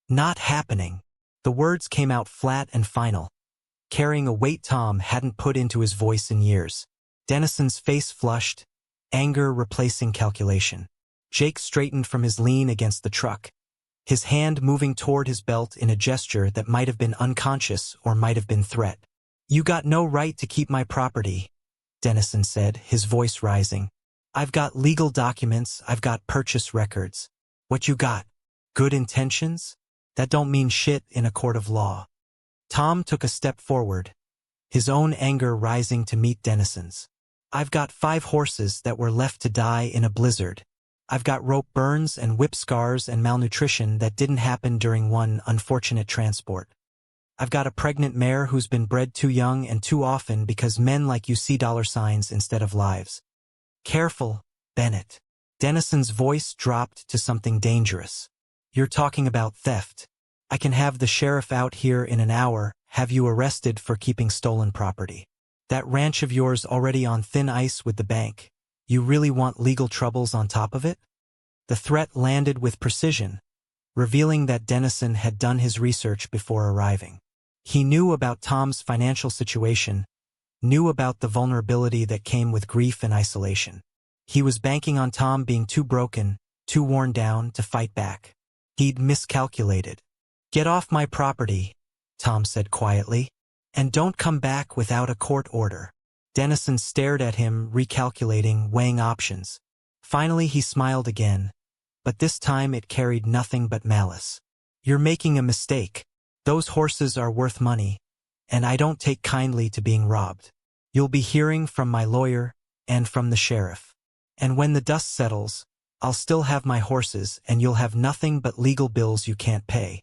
Speaker 1: "Not happening." The words came out flat and final, carrying a weight Tom hadn't put into his voice in years. Dennison's face flushed, anger replacing calculation. Jake straightened from his lean against the truck, his hand moving toward his belt in a gesture that might have been unconscious or might have been threat. "You got no right to keep my property," Dennison said, his voice rising. "I've got legal documents, I've got purchase records. What you got? Good intentions? That don't mean shit in a court of law." Tom took a step forward, his own anger rising to meet Dennison's. "I've got 5 horses that were left to die in a blizzard. I've got rope burns and whip scars and malnutrition that didn't happen during one unfortunate transport. I've got a pregnant mare who's been bred too young and too often because men like you see dollar signs instead of lives." "Careful, Bennett." Dennison's voice dropped to something dangerous. "You're talking about theft. I can have the sheriff out here in an hour, have you arrested for keeping stolen property. That ranch of yours already on thin ice with the bank. You really want legal troubles on top of it?" The threat landed with precision, revealing that Dennison had done his research before arriving. He knew about Tom's financial situation, knew about the vulnerability that came with grief and isolation. He was banking on Tom being too broken, too worn down to fight back. He'd miscalculated. "Get off my property," Tom said quietly, "and don't come back without a court order." Dennison stared at him, recalculating, weighing options. Finally he smiled again, but this time it carried nothing but malice. "You're making a mistake. Those horses are worth money, and I don't take kindly to being robbed. You'll be hearing from my lawyer and from the sheriff. And when the dust settles, I'll still have my horses and you'll have nothing but legal bills you can't pay."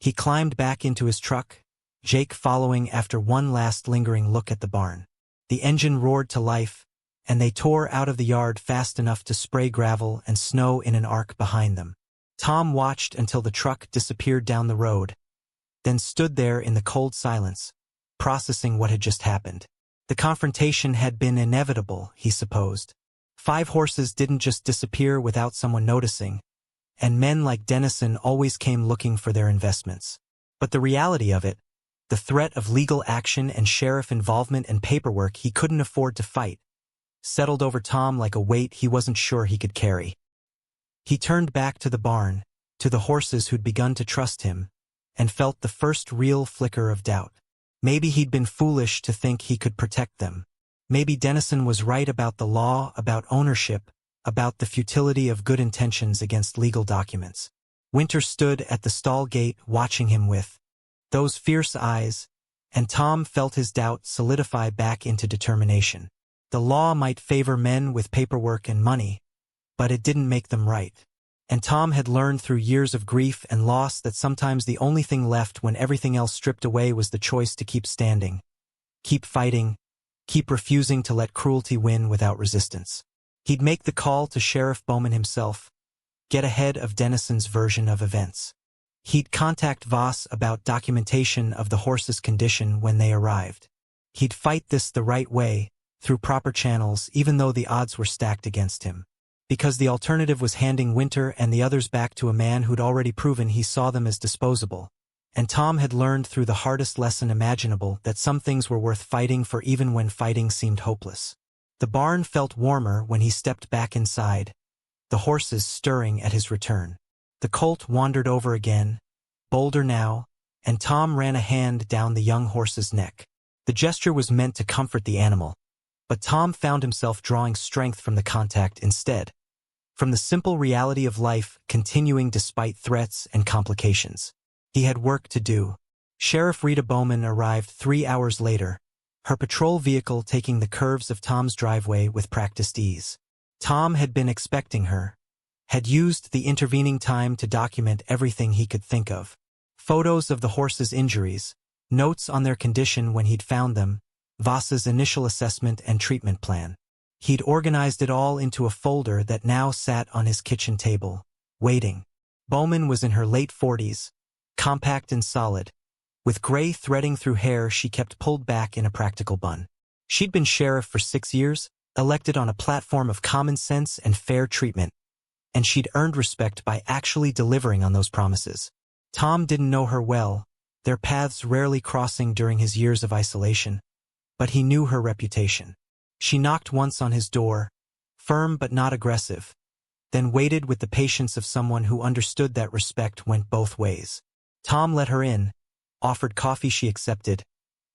Speaker 1: He climbed back into his truck, Jake following after one last lingering look at the barn. The engine roared to life, and they tore out of the yard fast enough to spray gravel and snow in an arc behind them. Tom watched until the truck disappeared down the road, then stood there in the cold silence, processing what had just happened. The confrontation had been inevitable, he supposed. 5 horses didn't just disappear without someone noticing, and men like Dennison always came looking for their investments. But the reality of it, the threat of legal action and sheriff involvement and paperwork he couldn't afford to fight, settled over Tom like a weight he wasn't sure he could carry. He turned back to the barn, to the horses who'd begun to trust him, and felt the first real flicker of doubt. Maybe he'd been foolish to think he could protect them. Maybe Dennison was right about the law, about ownership, about the futility of good intentions against legal documents. Winter stood at the stall gate watching him with those fierce eyes, and Tom felt his doubt solidify back into determination. The law might favor men with paperwork and money, but it didn't make them right. And Tom had learned through years of grief and loss that sometimes the only thing left when everything else stripped away was the choice to keep standing, keep fighting, keep refusing to let cruelty win without resistance. He'd make the call to Sheriff Bowman himself, get ahead of Dennison's version of events. He'd contact Voss about documentation of the horse's condition when they arrived. He'd fight this the right way, through proper channels, even though the odds were stacked against him. Because the alternative was handing Winter and the others back to a man who'd already proven he saw them as disposable. And Tom had learned through the hardest lesson imaginable that some things were worth fighting for even when fighting seemed hopeless. The barn felt warmer when he stepped back inside, the horses stirring at his return. The colt wandered over again, bolder now, and Tom ran a hand down the young horse's neck. The gesture was meant to comfort the animal, but Tom found himself drawing strength from the contact instead, from the simple reality of life continuing despite threats and complications. He had work to do. Sheriff Rita Bowman arrived 3 hours later, her patrol vehicle taking the curves of Tom's driveway with practiced ease. Tom had been expecting her, had used the intervening time to document everything he could think of. Photos of the horse's injuries, notes on their condition when he'd found them, Voss's initial assessment and treatment plan. He'd organized it all into a folder that now sat on his kitchen table, waiting. Bowman was in her late 40s, compact and solid. With gray threading through hair she kept pulled back in a practical bun. She'd been sheriff for 6 years, elected on a platform of common sense and fair treatment, and she'd earned respect by actually delivering on those promises. Tom didn't know her well, their paths rarely crossing during his years of isolation, but he knew her reputation. She knocked once on his door, firm but not aggressive, then waited with the patience of someone who understood that respect went both ways. Tom let her in, offered coffee she accepted,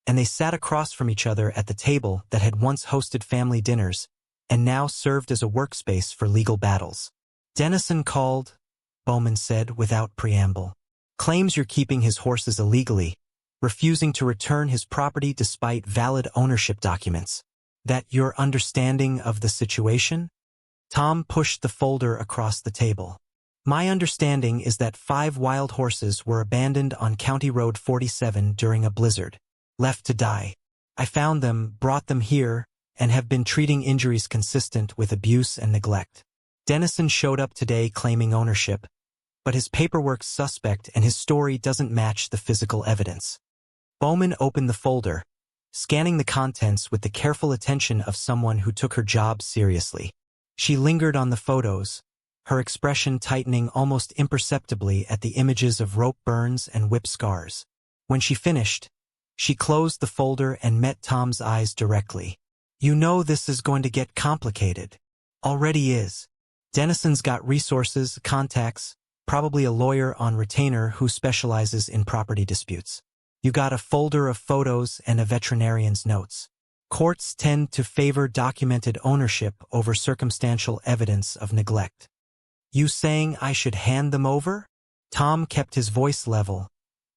Speaker 1: and they sat across from each other at the table that had once hosted family dinners and now served as a workspace for legal battles. Dennison called, Bowman said without preamble. Claims you're keeping his horses illegally, refusing to return his property despite valid ownership documents. That your understanding of the situation? Tom pushed the folder across the table. My understanding is that 5 wild horses were abandoned on County Road 47 during a blizzard, left to die. I found them, brought them here, and have been treating injuries consistent with abuse and neglect. Dennison showed up today claiming ownership, but his paperwork's suspect and his story doesn't match the physical evidence. Bowman opened the folder, scanning the contents with the careful attention of someone who took her job seriously. She lingered on the photos, her expression tightening almost imperceptibly at the images of rope burns and whip scars. When she finished, she closed the folder and met Tom's eyes directly. You know this is going to get complicated. Already is. Dennison's got resources, contacts, probably a lawyer on retainer who specializes in property disputes. You got a folder of photos and a veterinarian's notes. Courts tend to favor documented ownership over circumstantial evidence of neglect. You saying I should hand them over? Tom kept his voice level,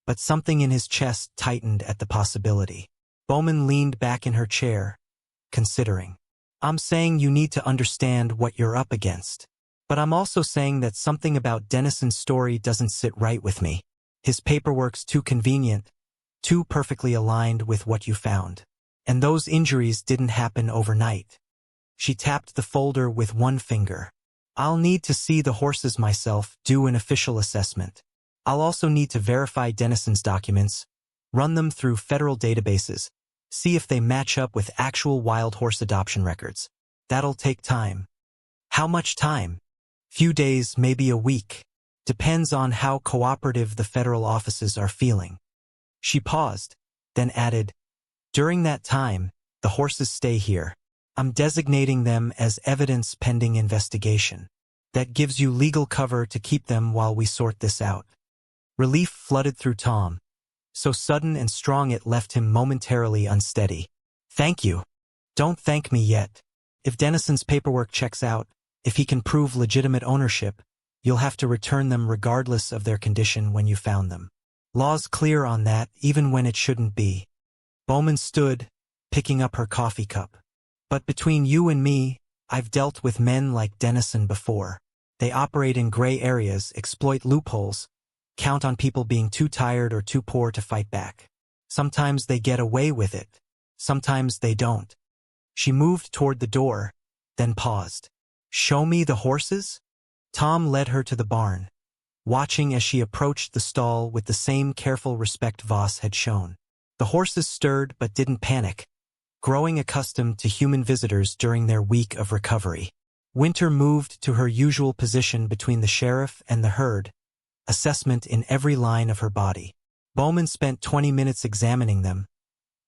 Speaker 1: but something in his chest tightened at the possibility. Bowman leaned back in her chair, considering. I'm saying you need to understand what you're up against. But I'm also saying that something about Dennison's story doesn't sit right with me. His paperwork's too convenient, too perfectly aligned with what you found. And those injuries didn't happen overnight. She tapped the folder with one finger. I'll need to see the horses myself, do an official assessment. I'll also need to verify Dennison's documents, run them through federal databases, see if they match up with actual wild horse adoption records. That'll take time. How much time? Few days, maybe a week. Depends on how cooperative the federal offices are feeling. She paused, then added, during that time, the horses stay here. I'm designating them as evidence pending investigation. That gives you legal cover to keep them while we sort this out. Relief flooded through Tom, so sudden and strong it left him momentarily unsteady. Thank you. Don't thank me yet. If Dennison's paperwork checks out, if he can prove legitimate ownership, you'll have to return them regardless of their condition when you found them. Law's clear on that, even when it shouldn't be. Bowman stood, picking up her coffee cup. But between you and me, I've dealt with men like Dennison before. They operate in gray areas, exploit loopholes, count on people being too tired or too poor to fight back. Sometimes they get away with it. Sometimes they don't. She moved toward the door, then paused. "Show me the horses?" Tom led her to the barn, watching as she approached the stall with the same careful respect Voss had shown. The horses stirred but didn't panic, growing accustomed to human visitors during their week of recovery. Winter moved to her usual position between the sheriff and the herd, assessment in every line of her body. Bowman spent 20 minutes examining them,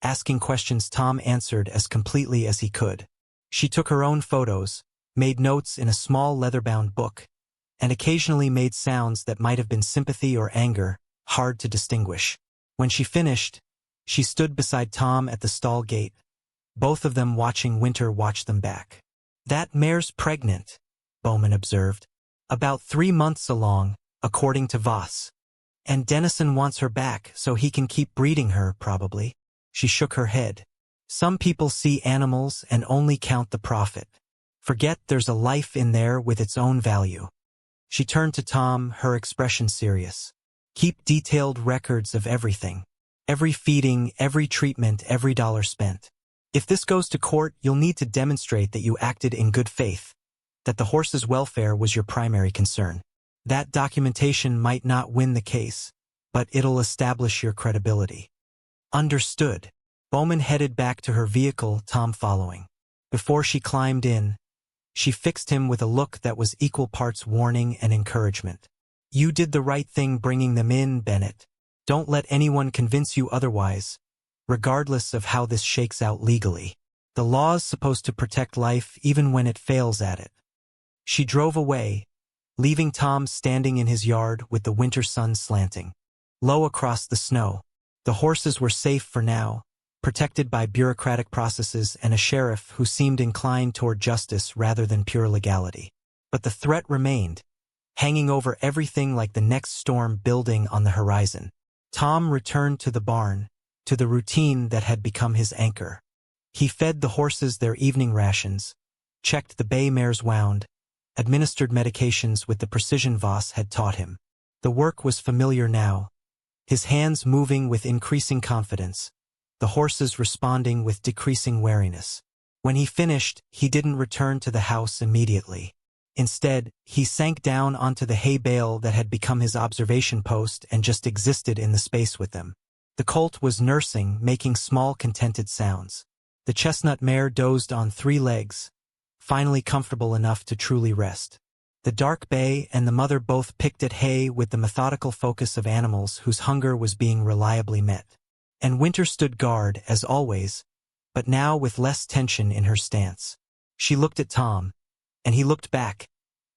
Speaker 1: asking questions Tom answered as completely as he could. She took her own photos, made notes in a small leather-bound book, and occasionally made sounds that might have been sympathy or anger, hard to distinguish. When she finished, she stood beside Tom at the stall gate, both of them watching Winter watch them back. "That mare's pregnant," Bowman observed. "About 3 months along, according to Voss. And Dennison wants her back so he can keep breeding her, probably." She shook her head. "Some people see animals and only count the profit. Forget there's a life in there with its own value." She turned to Tom, her expression serious. "Keep detailed records of everything. Every feeding, every treatment, every dollar spent. If this goes to court, you'll need to demonstrate that you acted in good faith, that the horse's welfare was your primary concern. That documentation might not win the case, but it'll establish your credibility." "Understood." Bowman headed back to her vehicle, Tom following. Before she climbed in, she fixed him with a look that was equal parts warning and encouragement. "You did the right thing bringing them in, Bennett. Don't let anyone convince you otherwise, regardless of how this shakes out legally. The law's supposed to protect life even when it fails at it." She drove away, leaving Tom standing in his yard with the winter sun slanting low across the snow. The horses were safe for now, protected by bureaucratic processes and a sheriff who seemed inclined toward justice rather than pure legality. But the threat remained, hanging over everything like the next storm building on the horizon. Tom returned to the barn, to the routine that had become his anchor. He fed the horses their evening rations, checked the bay mare's wound, administered medications with the precision Voss had taught him. The work was familiar now, his hands moving with increasing confidence, the horses responding with decreasing wariness. When he finished, he didn't return to the house immediately. Instead, he sank down onto the hay bale that had become his observation post and just existed in the space with them. The colt was nursing, making small contented sounds. The chestnut mare dozed on 3 legs, finally comfortable enough to truly rest. The dark bay and the mother both picked at hay with the methodical focus of animals whose hunger was being reliably met. And Winter stood guard, as always, but now with less tension in her stance. She looked at Tom, and he looked back,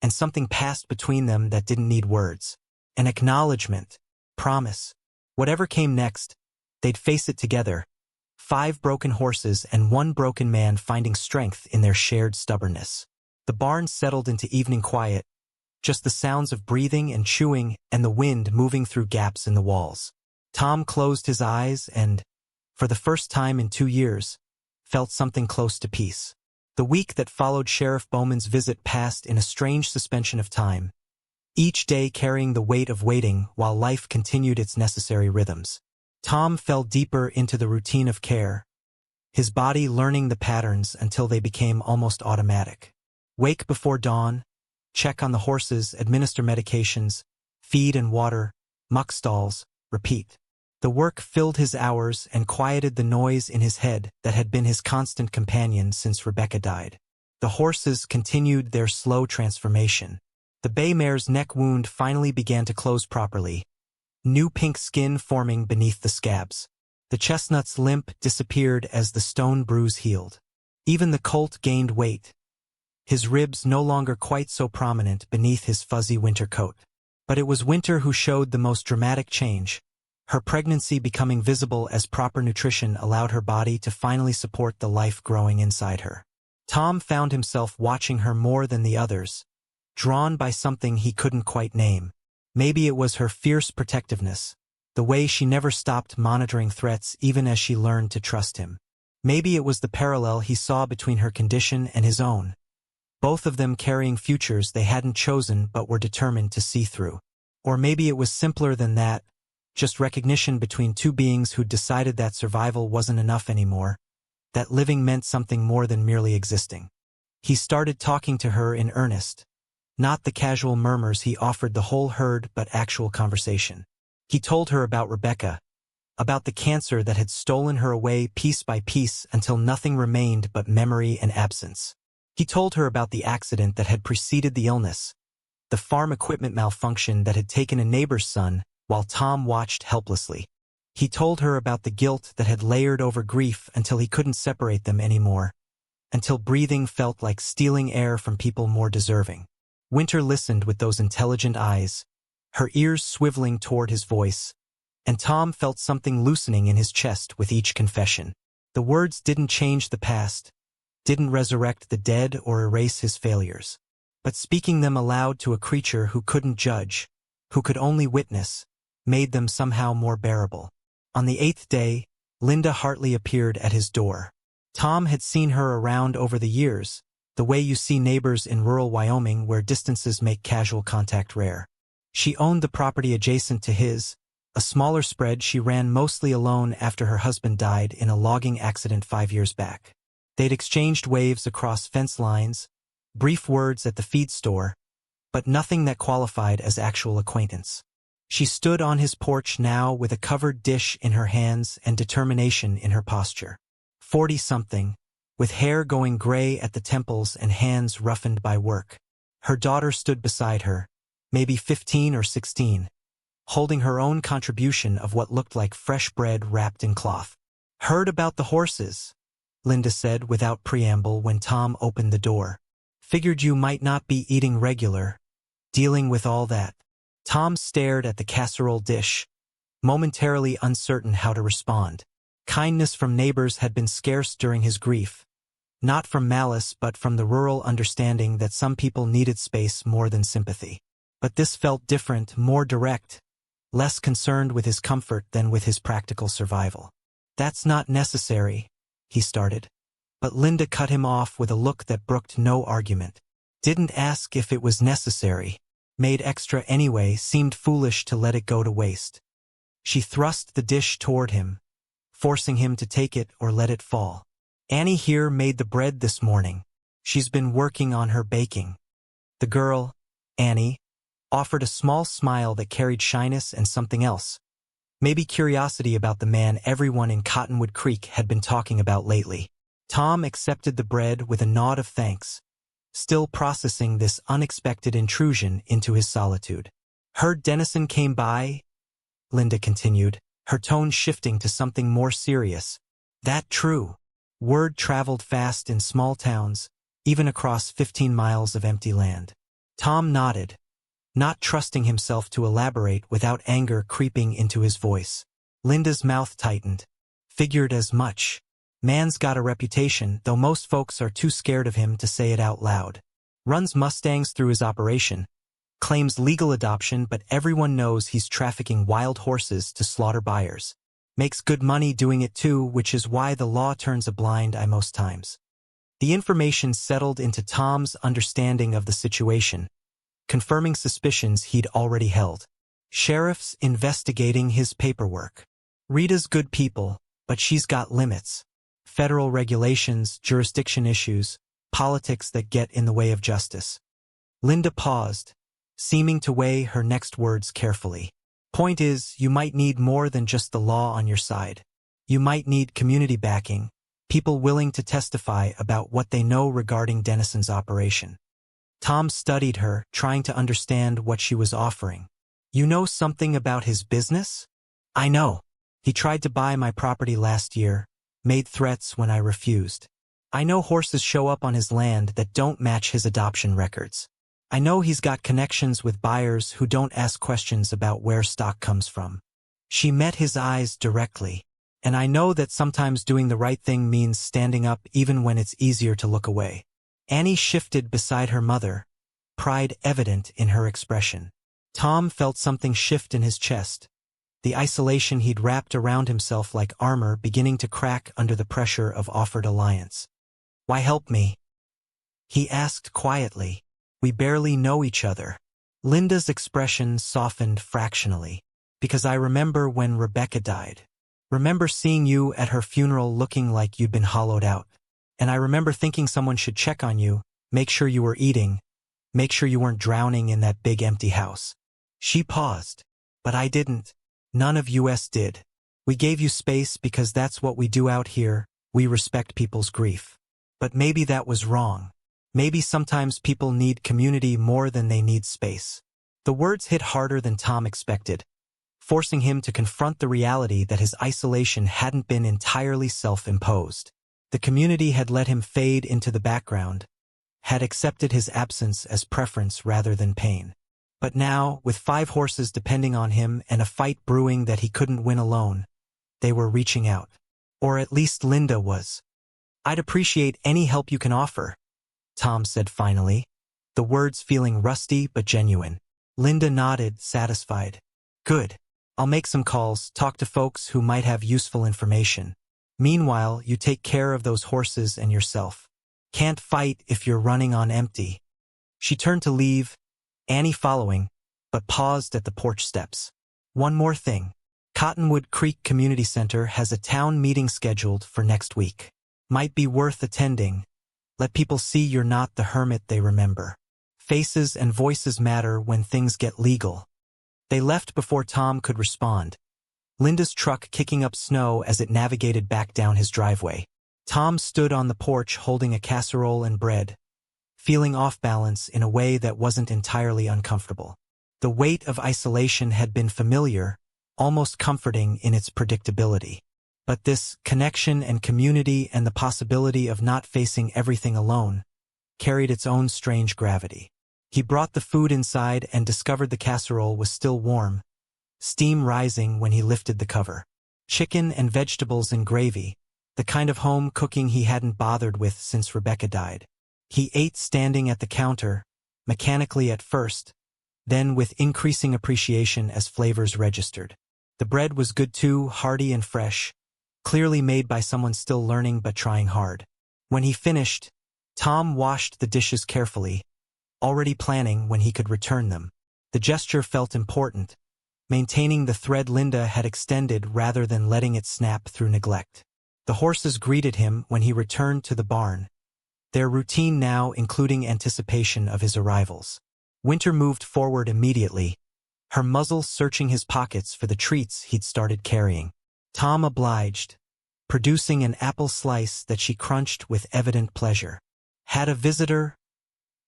Speaker 1: and something passed between them that didn't need words. An acknowledgement, promise. Whatever came next, they'd face it together. 5 broken horses and 1 broken man finding strength in their shared stubbornness. The barn settled into evening quiet, just the sounds of breathing and chewing and the wind moving through gaps in the walls. Tom closed his eyes and, for the first time in 2 years, felt something close to peace. The week that followed Sheriff Bowman's visit passed in a strange suspension of time, each day carrying the weight of waiting while life continued its necessary rhythms. Tom fell deeper into the routine of care, his body learning the patterns until they became almost automatic. Wake before dawn, check on the horses, administer medications, feed and water, muck stalls, repeat. The work filled his hours and quieted the noise in his head that had been his constant companion since Rebecca died. The horses continued their slow transformation. The bay mare's neck wound finally began to close properly, new pink skin forming beneath the scabs. The chestnut's limp disappeared as the stone bruise healed. Even the colt gained weight, his ribs no longer quite so prominent beneath his fuzzy winter coat. But it was Winter who showed the most dramatic change, her pregnancy becoming visible as proper nutrition allowed her body to finally support the life growing inside her. Tom found himself watching her more than the others, drawn by something he couldn't quite name. Maybe it was her fierce protectiveness, the way she never stopped monitoring threats even as she learned to trust him. Maybe it was the parallel he saw between her condition and his own, both of them carrying futures they hadn't chosen but were determined to see through. Or maybe it was simpler than that, just recognition between two beings who'd decided that survival wasn't enough anymore, that living meant something more than merely existing. He started talking to her in earnest, not the casual murmurs he offered the whole herd but actual conversation. He told her about Rebecca, about the cancer that had stolen her away piece by piece until nothing remained but memory and absence. He told her about the accident that had preceded the illness, the farm equipment malfunction that had taken a neighbor's son while Tom watched helplessly. He told her about the guilt that had layered over grief until he couldn't separate them anymore, until breathing felt like stealing air from people more deserving. Winter listened with those intelligent eyes, her ears swiveling toward his voice, and Tom felt something loosening in his chest with each confession. The words didn't change the past, didn't resurrect the dead or erase his failures, but speaking them aloud to a creature who couldn't judge, who could only witness, made them somehow more bearable. On the 8th day, Linda Hartley appeared at his door. Tom had seen her around over the years, the way you see neighbors in rural Wyoming where distances make casual contact rare. She owned the property adjacent to his, a smaller spread she ran mostly alone after her husband died in a logging accident 5 years back. They'd exchanged waves across fence lines, brief words at the feed store, but nothing that qualified as actual acquaintance. She stood on his porch now with a covered dish in her hands and determination in her posture. 40-something, with hair going gray at the temples and hands roughened by work. Her daughter stood beside her, maybe 15 or 16, holding her own contribution of what looked like fresh bread wrapped in cloth. "Heard about the horses," Linda said without preamble when Tom opened the door. "Figured you might not be eating regular, dealing with all that." Tom stared at the casserole dish, momentarily uncertain how to respond. Kindness from neighbors had been scarce during his grief, not from malice but from the rural understanding that some people needed space more than sympathy. But this felt different, more direct, less concerned with his comfort than with his practical survival. "That's not necessary," he started. But Linda cut him off with a look that brooked no argument. Didn't ask if it was necessary, made extra anyway, seemed foolish to let it go to waste. She thrust the dish toward him, forcing him to take it or let it fall. "Annie here made the bread this morning. She's been working on her baking." The girl, Annie, offered a small smile that carried shyness and something else. Maybe curiosity about the man everyone in Cottonwood Creek had been talking about lately. Tom accepted the bread with a nod of thanks, still processing this unexpected intrusion into his solitude. "Heard Dennison came by?" Linda continued, her tone shifting to something more serious. "That true?" Word traveled fast in small towns, even across 15 miles of empty land. Tom nodded, not trusting himself to elaborate without anger creeping into his voice. Linda's mouth tightened. Figured as much. Man's got a reputation, though most folks are too scared of him to say it out loud. Runs Mustangs through his operation, claims legal adoption, but everyone knows he's trafficking wild horses to slaughter buyers. Makes good money doing it too, which is why the law turns a blind eye most times. The information settled into Tom's understanding of the situation, confirming suspicions he'd already held. Sheriffs investigating his paperwork. Rita's good people, but she's got limits. Federal regulations, jurisdiction issues, politics that get in the way of justice. Linda paused, seeming to weigh her next words carefully. "Point is, you might need more than just the law on your side. You might need community backing, people willing to testify about what they know regarding Dennison's operation." Tom studied her, trying to understand what she was offering. "You know something about his business?" "I know. He tried to buy my property last year, made threats when I refused. I know horses show up on his land that don't match his adoption records. I know he's got connections with buyers who don't ask questions about where stock comes from." She met his eyes directly. "And I know that sometimes doing the right thing means standing up even when it's easier to look away." Annie shifted beside her mother, pride evident in her expression. Tom felt something shift in his chest, the isolation he'd wrapped around himself like armor beginning to crack under the pressure of offered alliance. "Why help me?" He asked quietly. We barely know each other. Linda's expression softened fractionally. Because I remember when Rebecca died. Remember seeing you at her funeral looking like you'd been hollowed out. And I remember thinking someone should check on you, make sure you were eating, make sure you weren't drowning in that big empty house. She paused. But I didn't. None of us did. We gave you space because that's what we do out here. We respect people's grief. But maybe that was wrong. Maybe sometimes people need community more than they need space. The words hit harder than Tom expected, forcing him to confront the reality that his isolation hadn't been entirely self-imposed. The community had let him fade into the background, had accepted his absence as preference rather than pain. But now, with 5 horses depending on him and a fight brewing that he couldn't win alone, they were reaching out. Or at least Linda was. I'd appreciate any help you can offer, Tom said finally, the words feeling rusty but genuine. Linda nodded, satisfied. Good. I'll make some calls, talk to folks who might have useful information. Meanwhile, you take care of those horses and yourself. Can't fight if you're running on empty. She turned to leave, Annie following, but paused at the porch steps. One more thing. Cottonwood Creek Community Center has a town meeting scheduled for next week. Might be worth attending. Let people see you're not the hermit they remember. Faces and voices matter when things get legal. They left before Tom could respond, Linda's truck kicking up snow as it navigated back down his driveway. Tom stood on the porch holding a casserole and bread, feeling off balance in a way that wasn't entirely uncomfortable. The weight of isolation had been familiar, almost comforting in its predictability. But this connection and community and the possibility of not facing everything alone carried its own strange gravity. He brought the food inside and discovered the casserole was still warm, steam rising when he lifted the cover. Chicken and vegetables and gravy, the kind of home cooking he hadn't bothered with since Rebecca died. He ate standing at the counter, mechanically at first, then with increasing appreciation as flavors registered. The bread was good too, hearty and fresh, clearly made by someone still learning but trying hard. When he finished, Tom washed the dishes carefully, already planning when he could return them. The gesture felt important, maintaining the thread Linda had extended rather than letting it snap through neglect. The horses greeted him when he returned to the barn, their routine now including anticipation of his arrivals. Winter moved forward immediately, her muzzle searching his pockets for the treats he'd started carrying. Tom obliged, producing an apple slice that she crunched with evident pleasure. Had a visitor,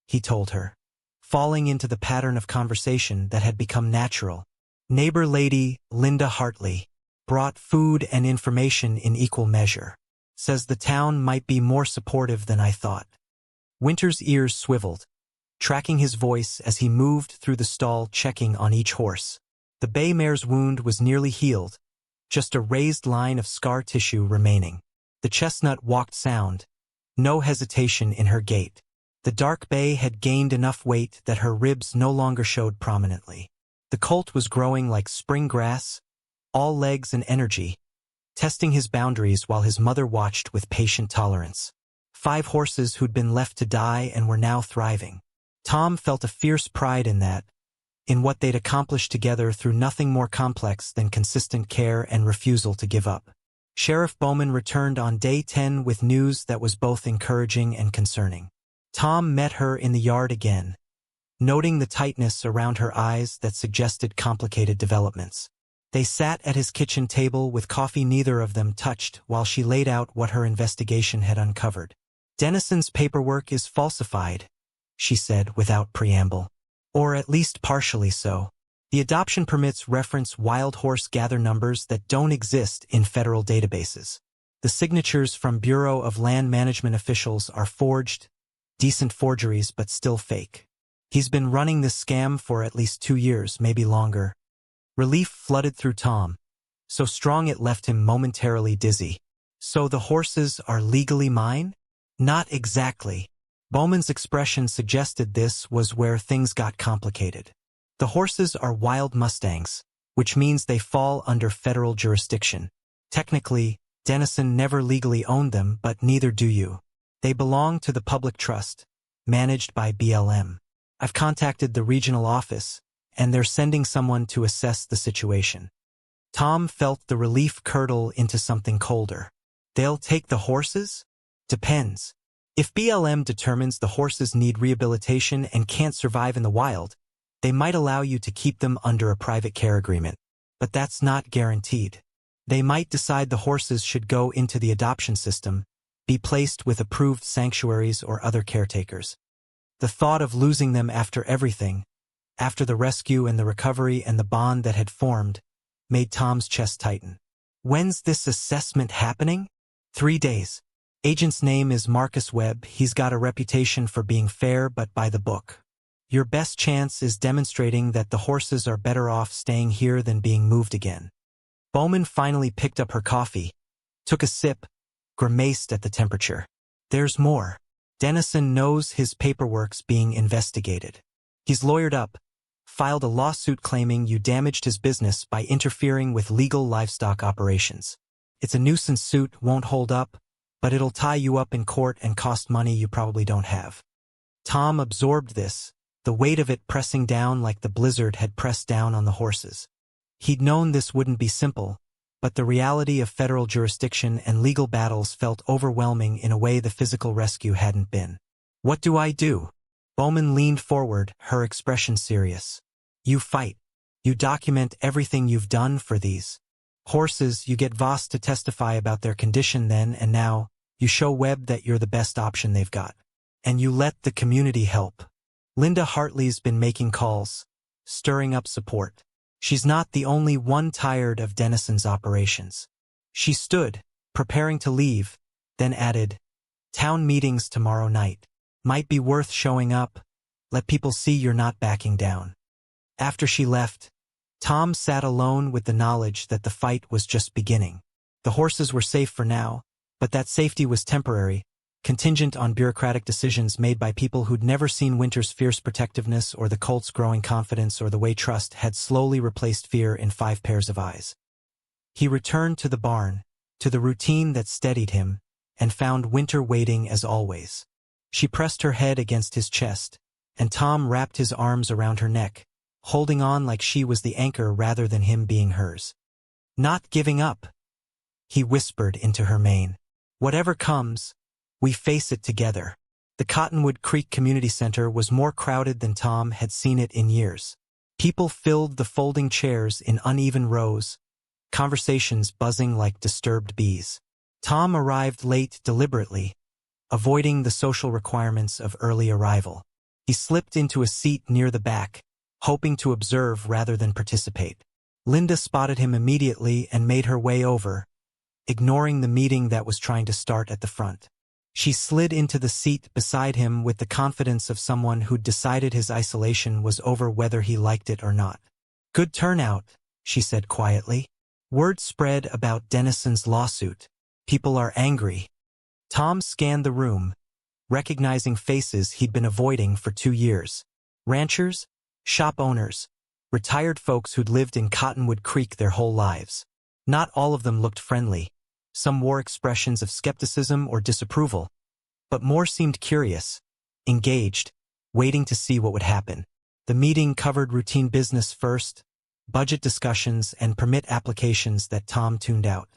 Speaker 1: he told her, falling into the pattern of conversation that had become natural. Neighbor lady, Linda Hartley, brought food and information in equal measure. Says the town might be more supportive than I thought. Winter's ears swiveled, tracking his voice as he moved through the stall checking on each horse. The bay mare's wound was nearly healed, just a raised line of scar tissue remaining. The chestnut walked sound, no hesitation in her gait. The dark bay had gained enough weight that her ribs no longer showed prominently. The colt was growing like spring grass, all legs and energy, testing his boundaries while his mother watched with patient tolerance. 5 horses who'd been left to die and were now thriving. Tom felt a fierce pride in that, in what they'd accomplished together through nothing more complex than consistent care and refusal to give up. Sheriff Bowman returned on day 10 with news that was both encouraging and concerning. Tom met her in the yard again, noting the tightness around her eyes that suggested complicated developments. They sat at his kitchen table with coffee neither of them touched while she laid out what her investigation had uncovered. Dennison's paperwork is falsified, she said without preamble. Or at least partially so. The adoption permits reference wild horse gather numbers that don't exist in federal databases. The signatures from Bureau of Land Management officials are forged, decent forgeries but still fake. He's been running this scam for at least 2 years, maybe longer. Relief flooded through Tom, so strong it left him momentarily dizzy. So the horses are legally mine? Not exactly. Bowman's expression suggested this was where things got complicated. The horses are wild Mustangs, which means they fall under federal jurisdiction. Technically, Dennison never legally owned them, but neither do you. They belong to the public trust, managed by BLM. I've contacted the regional office, and they're sending someone to assess the situation. Tom felt the relief curdle into something colder. They'll take the horses? Depends. If BLM determines the horses need rehabilitation and can't survive in the wild, they might allow you to keep them under a private care agreement. But that's not guaranteed. They might decide the horses should go into the adoption system, be placed with approved sanctuaries or other caretakers. The thought of losing them after everything, after the rescue and the recovery and the bond that had formed, made Tom's chest tighten. When's this assessment happening? 3 days. Agent's name is Marcus Webb. He's got a reputation for being fair but by the book. Your best chance is demonstrating that the horses are better off staying here than being moved again. Bowman finally picked up her coffee, took a sip, grimaced at the temperature. There's more. Dennison knows his paperwork's being investigated. He's lawyered up, filed a lawsuit claiming you damaged his business by interfering with legal livestock operations. It's a nuisance suit, won't hold up, but it'll tie you up in court and cost money you probably don't have. Tom absorbed this, the weight of it pressing down like the blizzard had pressed down on the horses. He'd known this wouldn't be simple, but the reality of federal jurisdiction and legal battles felt overwhelming in a way the physical rescue hadn't been. What do I do? Bowman leaned forward, her expression serious. You fight. You document everything you've done for these horses. You get Voss to testify about their condition then and now. You show Webb that you're the best option they've got. And you let the community help. Linda Hartley's been making calls, stirring up support. She's not the only one tired of Dennison's operations. She stood, preparing to leave, then added, "Town meetings tomorrow night. Might be worth showing up. Let people see you're not backing down." After she left, Tom sat alone with the knowledge that the fight was just beginning. The horses were safe for now, but that safety was temporary, contingent on bureaucratic decisions made by people who'd never seen Winter's fierce protectiveness or the colt's growing confidence or the way trust had slowly replaced fear in 5 pairs of eyes. He returned to the barn, to the routine that steadied him, and found Winter waiting as always. She pressed her head against his chest, and Tom wrapped his arms around her neck, holding on like she was the anchor rather than him being hers. "Not giving up," he whispered into her mane. "Whatever comes, we face it together." The Cottonwood Creek Community Center was more crowded than Tom had seen it in years. People filled the folding chairs in uneven rows, conversations buzzing like disturbed bees. Tom arrived late deliberately, avoiding the social requirements of early arrival. He slipped into a seat near the back, hoping to observe rather than participate. Linda spotted him immediately and made her way over, ignoring the meeting that was trying to start at the front. She slid into the seat beside him with the confidence of someone who'd decided his isolation was over whether he liked it or not. "Good turnout," she said quietly. "Word spread about Dennison's lawsuit. People are angry." Tom scanned the room, recognizing faces he'd been avoiding for 2 years. Ranchers, shop owners, retired folks who'd lived in Cottonwood Creek their whole lives. Not all of them looked friendly. Some wore expressions of skepticism or disapproval, but more seemed curious, engaged, waiting to see what would happen. The meeting covered routine business first, budget discussions and permit applications that Tom tuned out.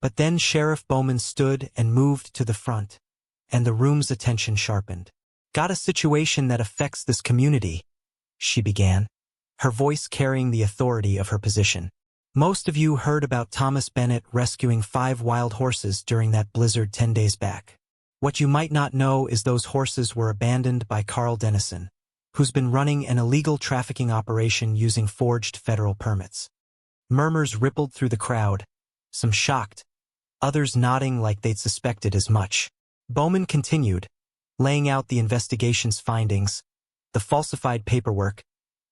Speaker 1: But then Sheriff Bowman stood and moved to the front, and the room's attention sharpened. "Got a situation that affects this community," she began, her voice carrying the authority of her position. "Most of you heard about Thomas Bennett rescuing 5 wild horses during that blizzard 10 days back. What you might not know is those horses were abandoned by Carl Dennison, who's been running an illegal trafficking operation using forged federal permits." Murmurs rippled through the crowd, some shocked, others nodding like they'd suspected as much. Bowman continued, laying out the investigation's findings, the falsified paperwork,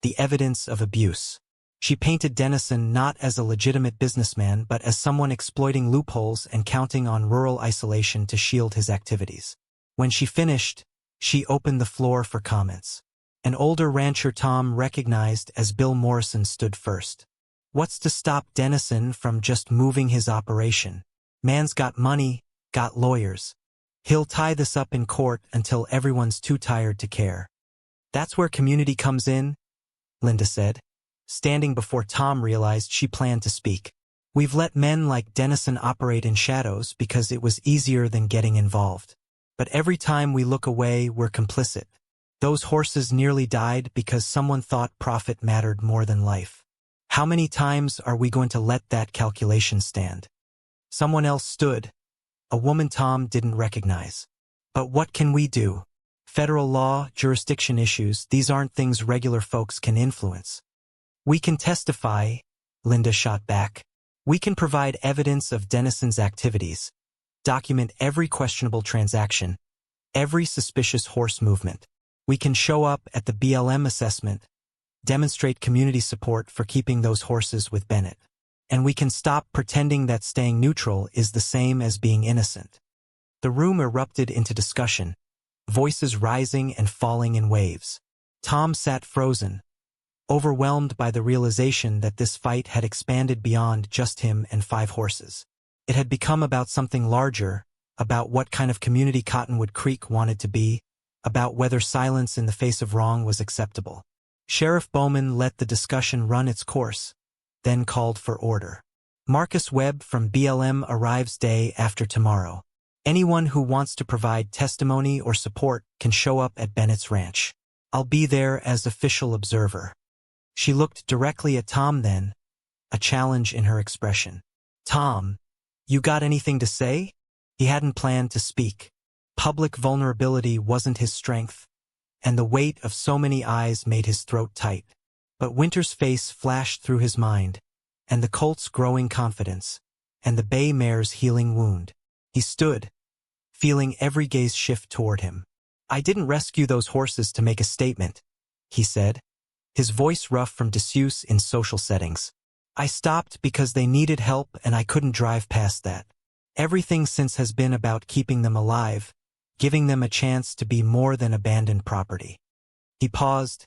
Speaker 1: the evidence of abuse. She painted Dennison not as a legitimate businessman but as someone exploiting loopholes and counting on rural isolation to shield his activities. When she finished, she opened the floor for comments. An older rancher Tom recognized as Bill Morrison stood first. "What's to stop Dennison from just moving his operation? Man's got money, got lawyers. He'll tie this up in court until everyone's too tired to care. That's where community comes in, Linda said. Standing before Tom realized she planned to speak. We've let men like Dennison operate in shadows because it was easier than getting involved. But every time we look away, we're complicit. Those horses nearly died because someone thought profit mattered more than life. How many times are we going to let that calculation stand? Someone else stood. A woman Tom didn't recognize. But what can we do? Federal law, jurisdiction issues, these aren't things regular folks can influence. We can testify, Linda shot back. We can provide evidence of Dennison's activities, document every questionable transaction, every suspicious horse movement. We can show up at the BLM assessment, demonstrate community support for keeping those horses with Bennett. And we can stop pretending that staying neutral is the same as being innocent. The room erupted into discussion, voices rising and falling in waves. Tom sat frozen, overwhelmed by the realization that this fight had expanded beyond just him and 5 horses. It had become about something larger, about what kind of community Cottonwood Creek wanted to be, about whether silence in the face of wrong was acceptable. Sheriff Bowman let the discussion run its course, then called for order. Marcus Webb from BLM arrives day after tomorrow. Anyone who wants to provide testimony or support can show up at Bennett's ranch. I'll be there as official observer. She looked directly at Tom then, a challenge in her expression. Tom, you got anything to say? He hadn't planned to speak. Public vulnerability wasn't his strength, and the weight of so many eyes made his throat tight. But Winter's face flashed through his mind, and the colt's growing confidence, and the bay mare's healing wound. He stood, feeling every gaze shift toward him. I didn't rescue those horses to make a statement, he said, his voice rough from disuse in social settings. I stopped because they needed help and I couldn't drive past that. Everything since has been about keeping them alive, giving them a chance to be more than abandoned property. He paused,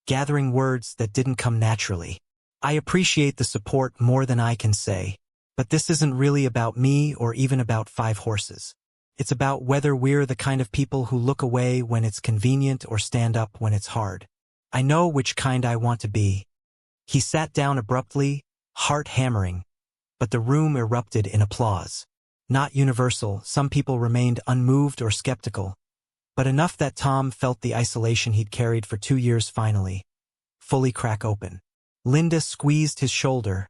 Speaker 1: gathering words that didn't come naturally. I appreciate the support more than I can say, but this isn't really about me or even about 5 horses. It's about whether we're the kind of people who look away when it's convenient or stand up when it's hard. I know which kind I want to be. He sat down abruptly, heart hammering, but the room erupted in applause. Not universal, some people remained unmoved or skeptical, but enough that Tom felt the isolation he'd carried for 2 years finally fully crack open. Linda squeezed his shoulder,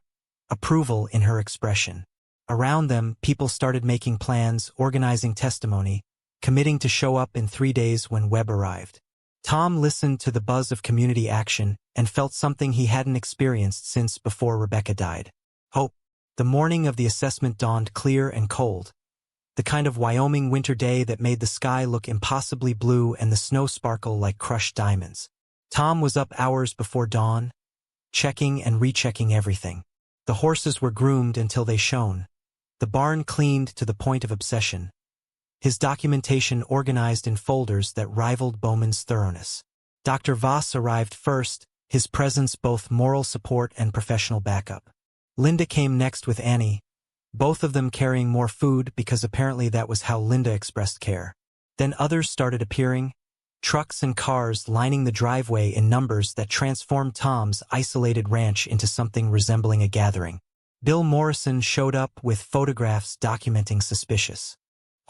Speaker 1: approval in her expression. Around them, people started making plans, organizing testimony, committing to show up in 3 days when Webb arrived. Tom listened to the buzz of community action and felt something he hadn't experienced since before Rebecca died. Hope. The morning of the assessment dawned clear and cold, the kind of Wyoming winter day that made the sky look impossibly blue and the snow sparkle like crushed diamonds. Tom was up hours before dawn, checking and rechecking everything. The horses were groomed until they shone, the barn cleaned to the point of obsession, his documentation organized in folders that rivaled Bowman's thoroughness. Dr. Voss arrived first, his presence both moral support and professional backup. Linda came next with Annie, both of them carrying more food because apparently that was how Linda expressed care. Then others started appearing, trucks and cars lining the driveway in numbers that transformed Tom's isolated ranch into something resembling a gathering. Bill Morrison showed up with photographs documenting suspicious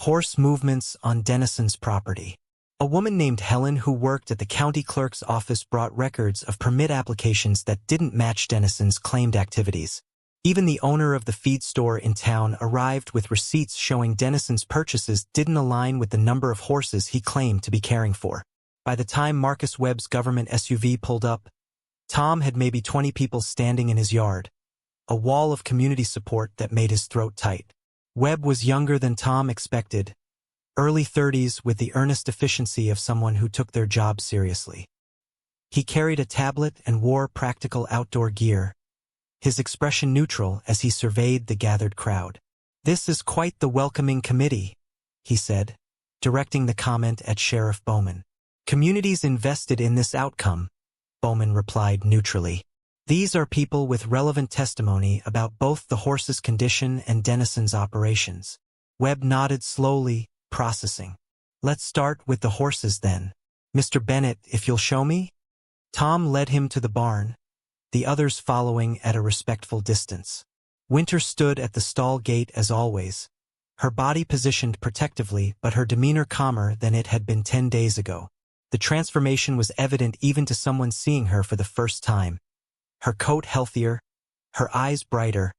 Speaker 1: horse movements on Dennison's property. A woman named Helen who worked at the county clerk's office brought records of permit applications that didn't match Dennison's claimed activities. Even the owner of the feed store in town arrived with receipts showing Dennison's purchases didn't align with the number of horses he claimed to be caring for. By the time Marcus Webb's government SUV pulled up, Tom had maybe 20 people standing in his yard, a wall of community support that made his throat tight. Webb was younger than Tom expected, early 30s with the earnest efficiency of someone who took their job seriously. He carried a tablet and wore practical outdoor gear, his expression neutral as he surveyed the gathered crowd. This is quite the welcoming committee, he said, directing the comment at Sheriff Bowman. Communities invested in this outcome, Bowman replied neutrally. These are people with relevant testimony about both the horse's condition and Dennison's operations. Webb nodded slowly, processing. Let's start with the horses then. Mr. Bennett, if you'll show me? Tom led him to the barn, the others following at a respectful distance. Winter stood at the stall gate as always, her body positioned protectively but her demeanor calmer than it had been 10 days ago. The transformation was evident even to someone seeing her for the first time. Her coat healthier, her eyes brighter,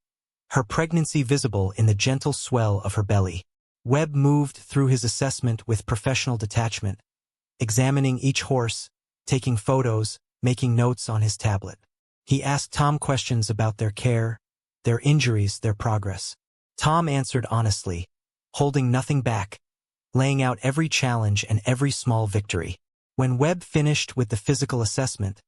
Speaker 1: her pregnancy visible in the gentle swell of her belly. Webb moved through his assessment with professional detachment, examining each horse, taking photos, making notes on his tablet. He asked Tom questions about their care, their injuries, their progress. Tom answered honestly, holding nothing back, laying out every challenge and every small victory. When Webb finished with the physical assessment,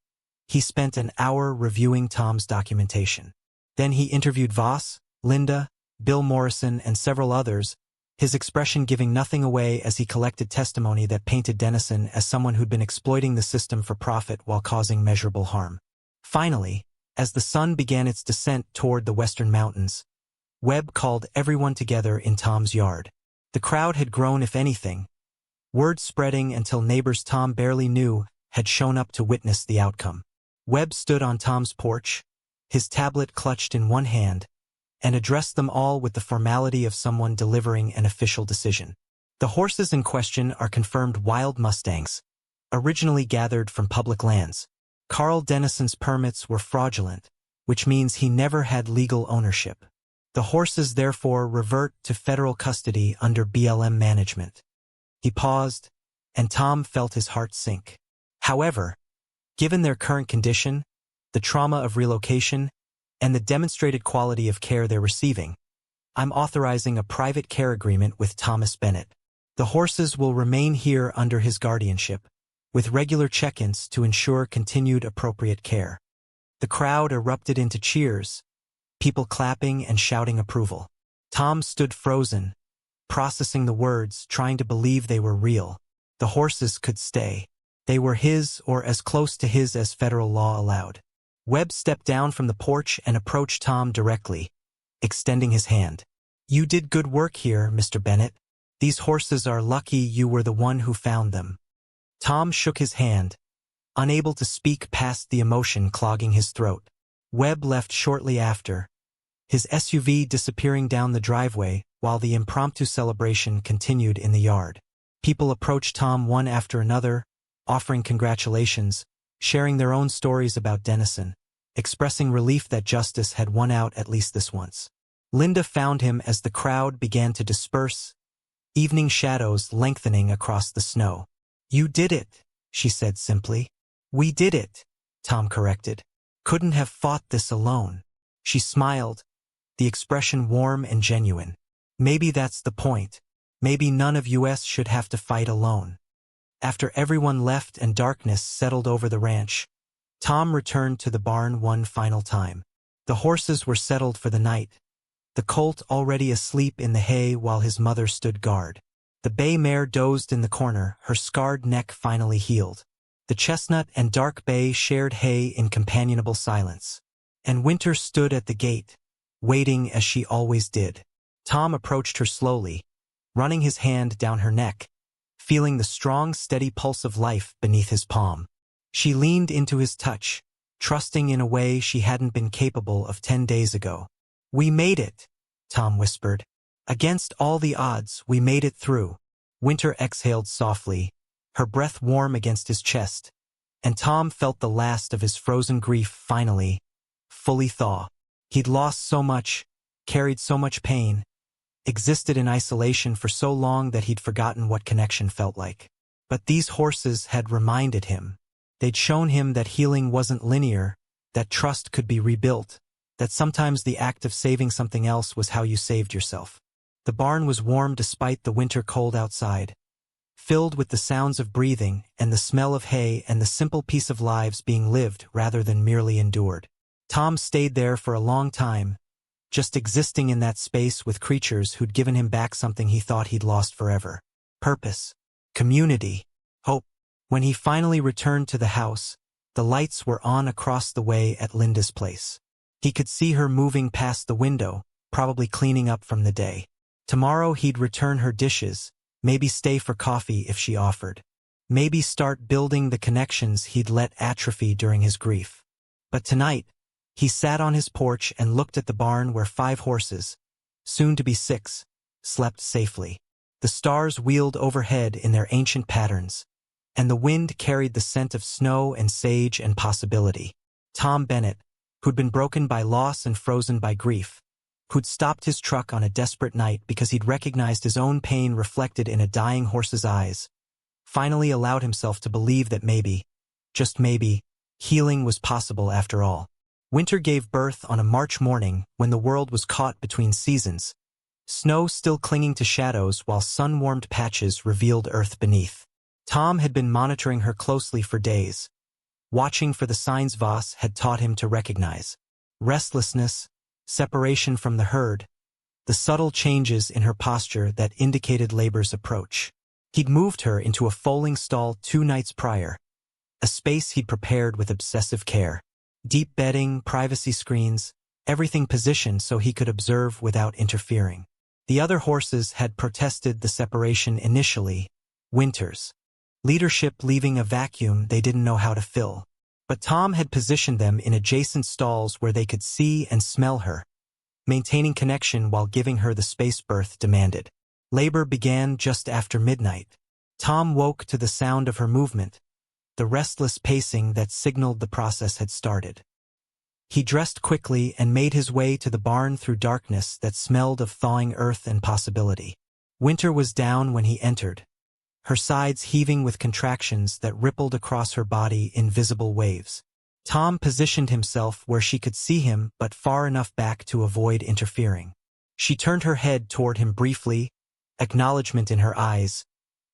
Speaker 1: he spent an hour reviewing Tom's documentation. Then he interviewed Voss, Linda, Bill Morrison, and several others, his expression giving nothing away as he collected testimony that painted Dennison as someone who'd been exploiting the system for profit while causing measurable harm. Finally, as the sun began its descent toward the western mountains, Webb called everyone together in Tom's yard. The crowd had grown, if anything, word spreading until neighbors Tom barely knew had shown up to witness the outcome. Webb stood on Tom's porch, his tablet clutched in one hand, and addressed them all with the formality of someone delivering an official decision. The horses in question are confirmed wild Mustangs, originally gathered from public lands. Carl Dennison's permits were fraudulent, which means he never had legal ownership. The horses therefore revert to federal custody under BLM management. He paused, and Tom felt his heart sink. However, given their current condition, the trauma of relocation, and the demonstrated quality of care they're receiving, I'm authorizing a private care agreement with Thomas Bennett. The horses will remain here under his guardianship, with regular check-ins to ensure continued appropriate care. The crowd erupted into cheers, people clapping and shouting approval. Tom stood frozen, processing the words, trying to believe they were real. The horses could stay. They were his, or as close to his as federal law allowed. Webb stepped down from the porch and approached Tom directly, extending his hand. You did good work here, Mr. Bennett. These horses are lucky you were the one who found them. Tom shook his hand, unable to speak past the emotion clogging his throat. Webb left shortly after, his SUV disappearing down the driveway while the impromptu celebration continued in the yard. People approached Tom one after another, offering congratulations, sharing their own stories about Dennison, expressing relief that justice had won out at least this once. Linda found him as the crowd began to disperse, evening shadows lengthening across the snow. You did it, she said simply. We did it, Tom corrected. Couldn't have fought this alone. She smiled, the expression warm and genuine. Maybe that's the point. Maybe none of us should have to fight alone. After everyone left and darkness settled over the ranch, Tom returned to the barn one final time. The horses were settled for the night, the colt already asleep in the hay while his mother stood guard. The bay mare dozed in the corner, her scarred neck finally healed. The chestnut and dark bay shared hay in companionable silence. And Winter stood at the gate, waiting as she always did. Tom approached her slowly, running his hand down her neck, feeling the strong, steady pulse of life beneath his palm. She leaned into his touch, trusting in a way she hadn't been capable of 10 days ago. We made it, Tom whispered. Against all the odds, we made it through. Winter exhaled softly, her breath warm against his chest, and Tom felt the last of his frozen grief finally, fully thaw. He'd lost so much, carried so much pain, existed in isolation for so long that he'd forgotten what connection felt like. But these horses had reminded him. They'd shown him that healing wasn't linear, that trust could be rebuilt, that sometimes the act of saving something else was how you saved yourself. The barn was warm despite the winter cold outside, filled with the sounds of breathing and the smell of hay and the simple piece of lives being lived rather than merely endured. Tom stayed there for a long time, just existing in that space with creatures who'd given him back something he thought he'd lost forever. Purpose, community, hope. When he finally returned to the house, the lights were on across the way at Linda's place. He could see her moving past the window, probably cleaning up from the day. Tomorrow he'd return her dishes, Maybe stay for coffee if she offered. Maybe start building the connections he'd let atrophy during his grief. But tonight, he sat on his porch and looked at the barn where 5 horses, soon to be 6, slept safely. The stars wheeled overhead in their ancient patterns, and the wind carried the scent of snow and sage and possibility. Tom Bennett, who'd been broken by loss and frozen by grief, who'd stopped his truck on a desperate night because he'd recognized his own pain reflected in a dying horse's eyes, finally allowed himself to believe that maybe, just maybe, healing was possible after all. Winter gave birth on a March morning when the world was caught between seasons, snow still clinging to shadows while sun-warmed patches revealed earth beneath. Tom had been monitoring her closely for days, watching for the signs Voss had taught him to recognize: restlessness, separation from the herd, the subtle changes in her posture that indicated labor's approach. He'd moved her into a foaling stall 2 nights prior, a space he'd prepared with obsessive care. Deep bedding, privacy screens, everything positioned so he could observe without interfering. The other horses had protested the separation initially, Winter's leadership leaving a vacuum they didn't know how to fill. But Tom had positioned them in adjacent stalls where they could see and smell her, maintaining connection while giving her the space birth demanded. Labor began just after midnight. Tom woke to the sound of her movement, the restless pacing that signaled the process had started. He dressed quickly and made his way to the barn through darkness that smelled of thawing earth and possibility. Winter was down when he entered, her sides heaving with contractions that rippled across her body in visible waves. Tom positioned himself where she could see him but far enough back to avoid interfering. She turned her head toward him briefly, acknowledgement in her eyes,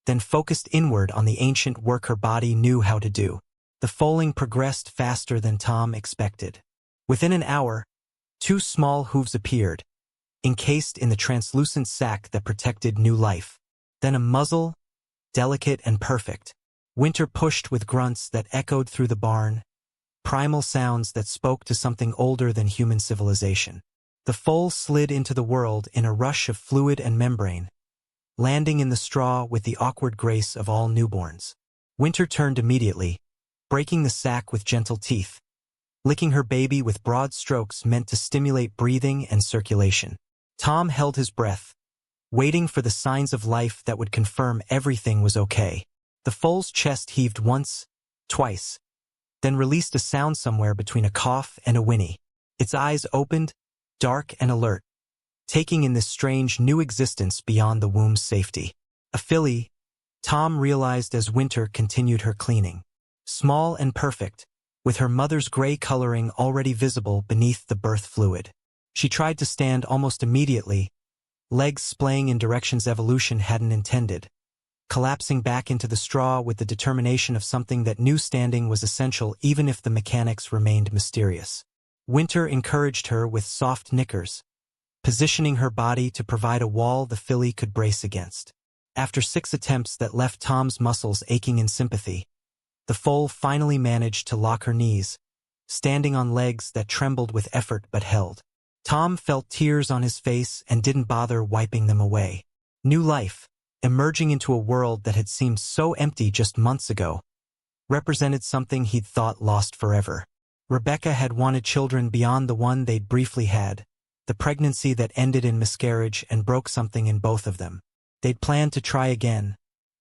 Speaker 1: then focused inward on the ancient work her body knew how to do. The foaling progressed faster than Tom expected. Within an hour, 2 small hooves appeared, encased in the translucent sac that protected new life. Then a muzzle, delicate and perfect. Winter pushed with grunts that echoed through the barn, primal sounds that spoke to something older than human civilization. The foal slid into the world in a rush of fluid and membrane, landing in the straw with the awkward grace of all newborns. Winter turned immediately, breaking the sac with gentle teeth, licking her baby with broad strokes meant to stimulate breathing and circulation. Tom held his breath, waiting for the signs of life that would confirm everything was okay. The foal's chest heaved once, twice, then released a sound somewhere between a cough and a whinny. Its eyes opened, dark and alert, taking in this strange new existence beyond the womb's safety. A filly, Tom realized as Winter continued her cleaning. Small and perfect, with her mother's gray coloring already visible beneath the birth fluid. She tried to stand almost immediately, legs splaying in directions evolution hadn't intended, collapsing back into the straw with the determination of something that knew standing was essential even if the mechanics remained mysterious. Winter encouraged her with soft knickers, positioning her body to provide a wall the filly could brace against. After 6 attempts that left Tom's muscles aching in sympathy, the foal finally managed to lock her knees, standing on legs that trembled with effort but held. Tom felt tears on his face and didn't bother wiping them away. New life, emerging into a world that had seemed so empty just months ago, represented something he'd thought lost forever. Rebecca had wanted children beyond the one they'd briefly had, the pregnancy that ended in miscarriage and broke something in both of them. They'd planned to try again,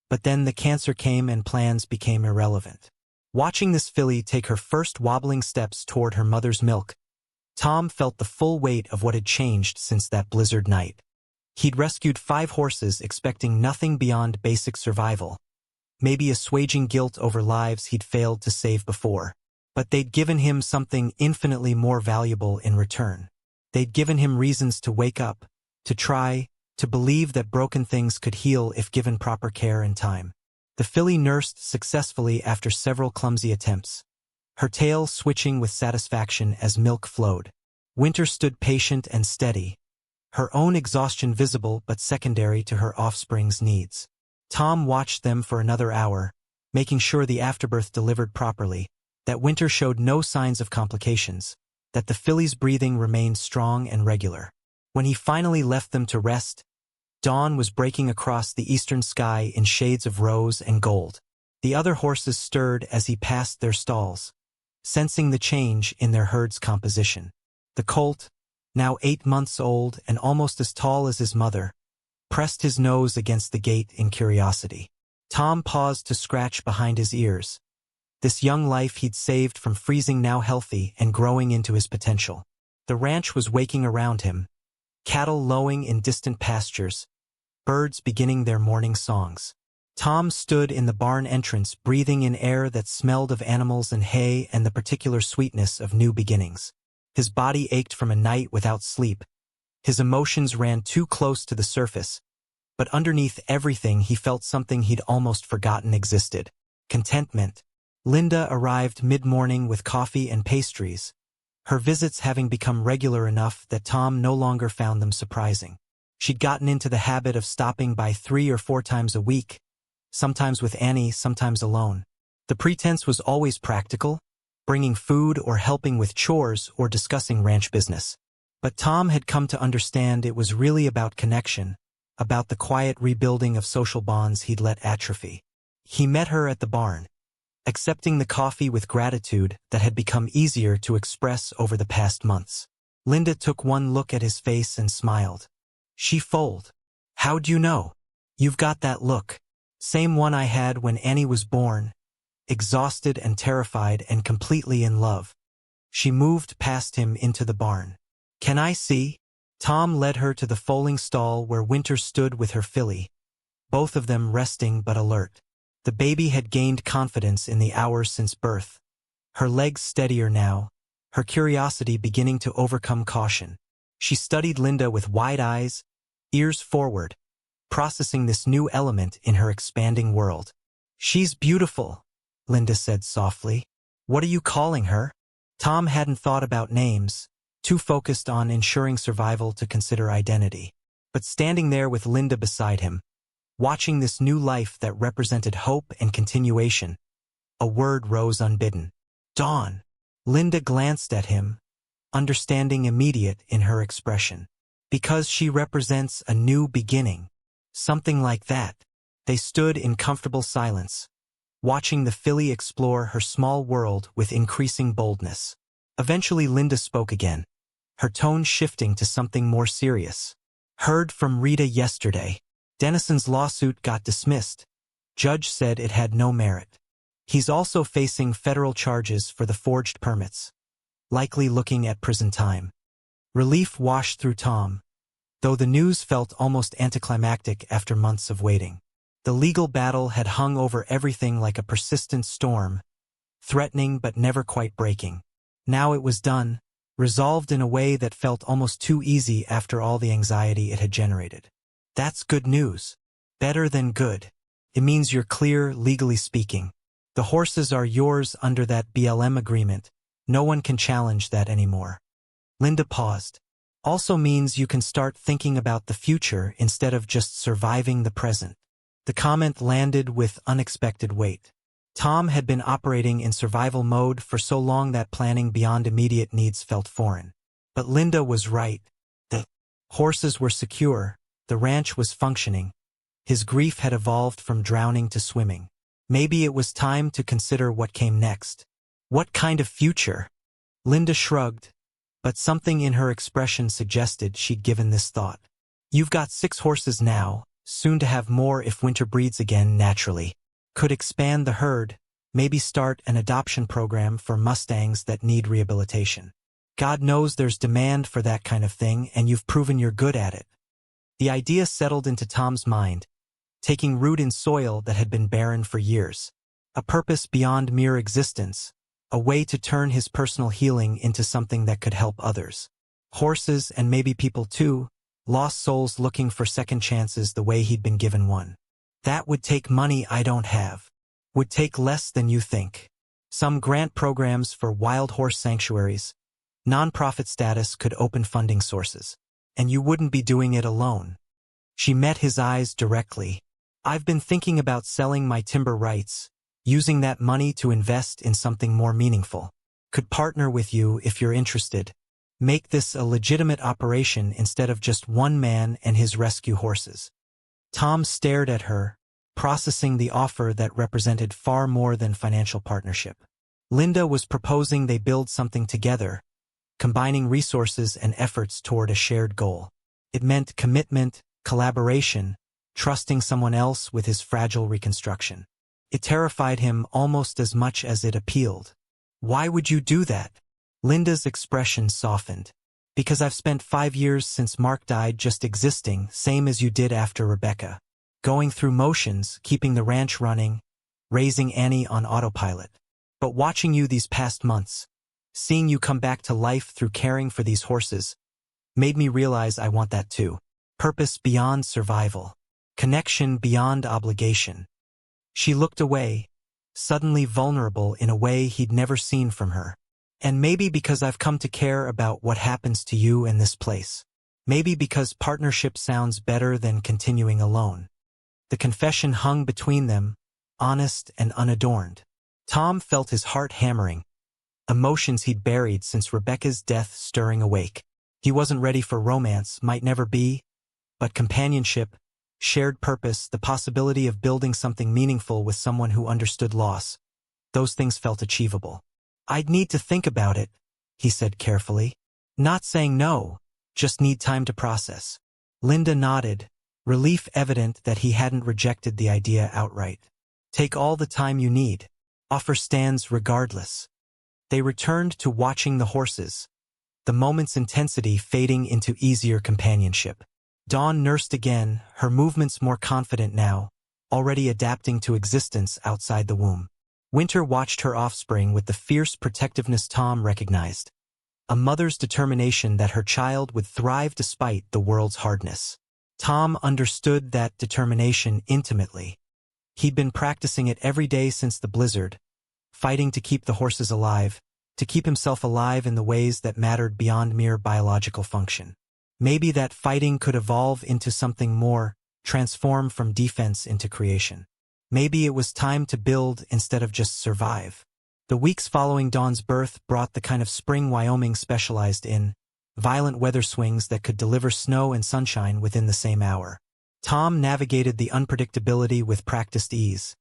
Speaker 1: but then the cancer came and plans became irrelevant. Watching this filly take her first wobbling steps toward her mother's milk, Tom felt the full weight of what had changed since that blizzard night. He'd rescued 5 horses expecting nothing beyond basic survival, maybe assuaging guilt over lives he'd failed to save before. But they'd given him something infinitely more valuable in return. They'd given him reasons to wake up, to try, to believe that broken things could heal if given proper care and time. The filly nursed successfully after several clumsy attempts, her tail switching with satisfaction as milk flowed. Winter stood patient and steady, her own exhaustion visible but secondary to her offspring's needs. Tom watched them for another hour, making sure the afterbirth delivered properly, that Winter showed no signs of complications, that the filly's breathing remained strong and regular. When he finally left them to rest, Dawn was breaking across the eastern sky in shades of rose and gold. The other horses stirred as he passed their stalls, sensing the change in their herd's composition. The colt, now 8 months old and almost as tall as his mother, pressed his nose against the gate in curiosity. Tom paused to scratch behind his ears. This young life he'd saved from freezing now healthy and growing into his potential. The ranch was waking around him, cattle lowing in distant pastures, birds beginning their morning songs. Tom stood in the barn entrance breathing in air that smelled of animals and hay and the particular sweetness of new beginnings. His body ached from a night without sleep. His emotions ran too close to the surface, but underneath everything he felt something he'd almost forgotten existed: contentment. Linda arrived mid-morning with coffee and pastries, her visits having become regular enough that Tom no longer found them surprising. She'd gotten into the habit of stopping by 3 or 4 times a week, sometimes with Annie, sometimes alone. The pretense was always practical, bringing food or helping with chores or discussing ranch business. But Tom had come to understand it was really about connection, about the quiet rebuilding of social bonds he'd let atrophy. He met her at the barn, accepting the coffee with gratitude that had become easier to express over the past months. Linda took one look at his face and smiled. She folded. "How'd you know?" "You've got that look. Same one I had when Annie was born, exhausted and terrified and completely in love." She moved past him into the barn. "Can I see?" Tom led her to the foaling stall where Winter stood with her filly, both of them resting but alert. The baby had gained confidence in the hours since birth, her legs steadier now, her curiosity beginning to overcome caution. She studied Linda with wide eyes, ears forward, processing this new element in her expanding world. "She's beautiful," Linda said softly. "What are you calling her?" Tom hadn't thought about names, too focused on ensuring survival to consider identity. But standing there with Linda beside him, watching this new life that represented hope and continuation, a word rose unbidden. "Dawn." Linda glanced at him, understanding immediate in her expression. "Because she represents a new beginning." Something like that. They stood in comfortable silence, watching the filly explore her small world with increasing boldness. Eventually Linda spoke again, her tone shifting to something more serious. "Heard from Rita yesterday. Dennison's lawsuit got dismissed. Judge said it had no merit. He's also facing federal charges for the forged permits, likely looking at prison time." Relief washed through Tom, though the news felt almost anticlimactic after months of waiting. The legal battle had hung over everything like a persistent storm, threatening but never quite breaking. Now it was done, resolved in a way that felt almost too easy after all the anxiety it had generated. That's good news. Better than good. It means you're clear, legally speaking. The horses are yours under that BLM agreement. No one can challenge that anymore. Linda paused. Also means you can start thinking about the future instead of just surviving the present. The comment landed with unexpected weight. Tom had been operating in survival mode for so long that planning beyond immediate needs felt foreign. But Linda was right. The horses were secure. The ranch was functioning. His grief had evolved from drowning to swimming. Maybe it was time to consider what came next. What kind of future? Linda shrugged, but something in her expression suggested she'd given this thought. "You've got 6 horses now, soon to have more if Winter breeds again naturally. Could expand the herd, maybe start an adoption program for Mustangs that need rehabilitation. God knows there's demand for that kind of thing, and you've proven you're good at it." The idea settled into Tom's mind, taking root in soil that had been barren for years. A purpose beyond mere existence, a way to turn his personal healing into something that could help others. Horses, and maybe people too, lost souls looking for second chances the way he'd been given one. "That would take money I don't have. Would take less than you think. Some grant programs for wild horse sanctuaries, nonprofit status could open funding sources. And you wouldn't be doing it alone." She met his eyes directly. "I've been thinking about selling my timber rights, using that money to invest in something more meaningful. Could partner with you if you're interested. Make this a legitimate operation instead of just one man and his rescue horses." Tom stared at her, processing the offer that represented far more than financial partnership. Linda was proposing they build something together, combining resources and efforts toward a shared goal. It meant commitment, collaboration, trusting someone else with his fragile reconstruction. It terrified him almost as much as it appealed. Why would you do that? Linda's expression softened. Because I've spent 5 years since Mark died just existing, same as you did after Rebecca. Going through motions, keeping the ranch running, raising Annie on autopilot. But watching you these past months, seeing you come back to life through caring for these horses, made me realize I want that too. Purpose beyond survival. Connection beyond obligation. She looked away, suddenly vulnerable in a way he'd never seen from her. And maybe because I've come to care about what happens to you in this place. Maybe because partnership sounds better than continuing alone. The confession hung between them, honest and unadorned. Tom felt his heart hammering, emotions he'd buried since Rebecca's death stirring awake. He wasn't ready for romance, might never be, but companionship, shared purpose, the possibility of building something meaningful with someone who understood loss, those things felt achievable. I'd need to think about it, he said carefully. Not saying no, just need time to process. Linda nodded, relief evident that he hadn't rejected the idea outright. Take all the time you need. Offer stands regardless. They returned to watching the horses, the moment's intensity fading into easier companionship. Dawn nursed again, her movements more confident now, already adapting to existence outside the womb. Winter watched her offspring with the fierce protectiveness Tom recognized. A mother's determination that her child would thrive despite the world's hardness. Tom understood that determination intimately. He'd been practicing it every day since the blizzard, fighting to keep the horses alive, to keep himself alive in the ways that mattered beyond mere biological function. Maybe that fighting could evolve into something more, transform from defense into creation. Maybe it was time to build instead of just survive. The weeks following Dawn's birth brought the kind of spring Wyoming specialized in, violent weather swings that could deliver snow and sunshine within the same hour. Tom navigated the unpredictability with practiced ease,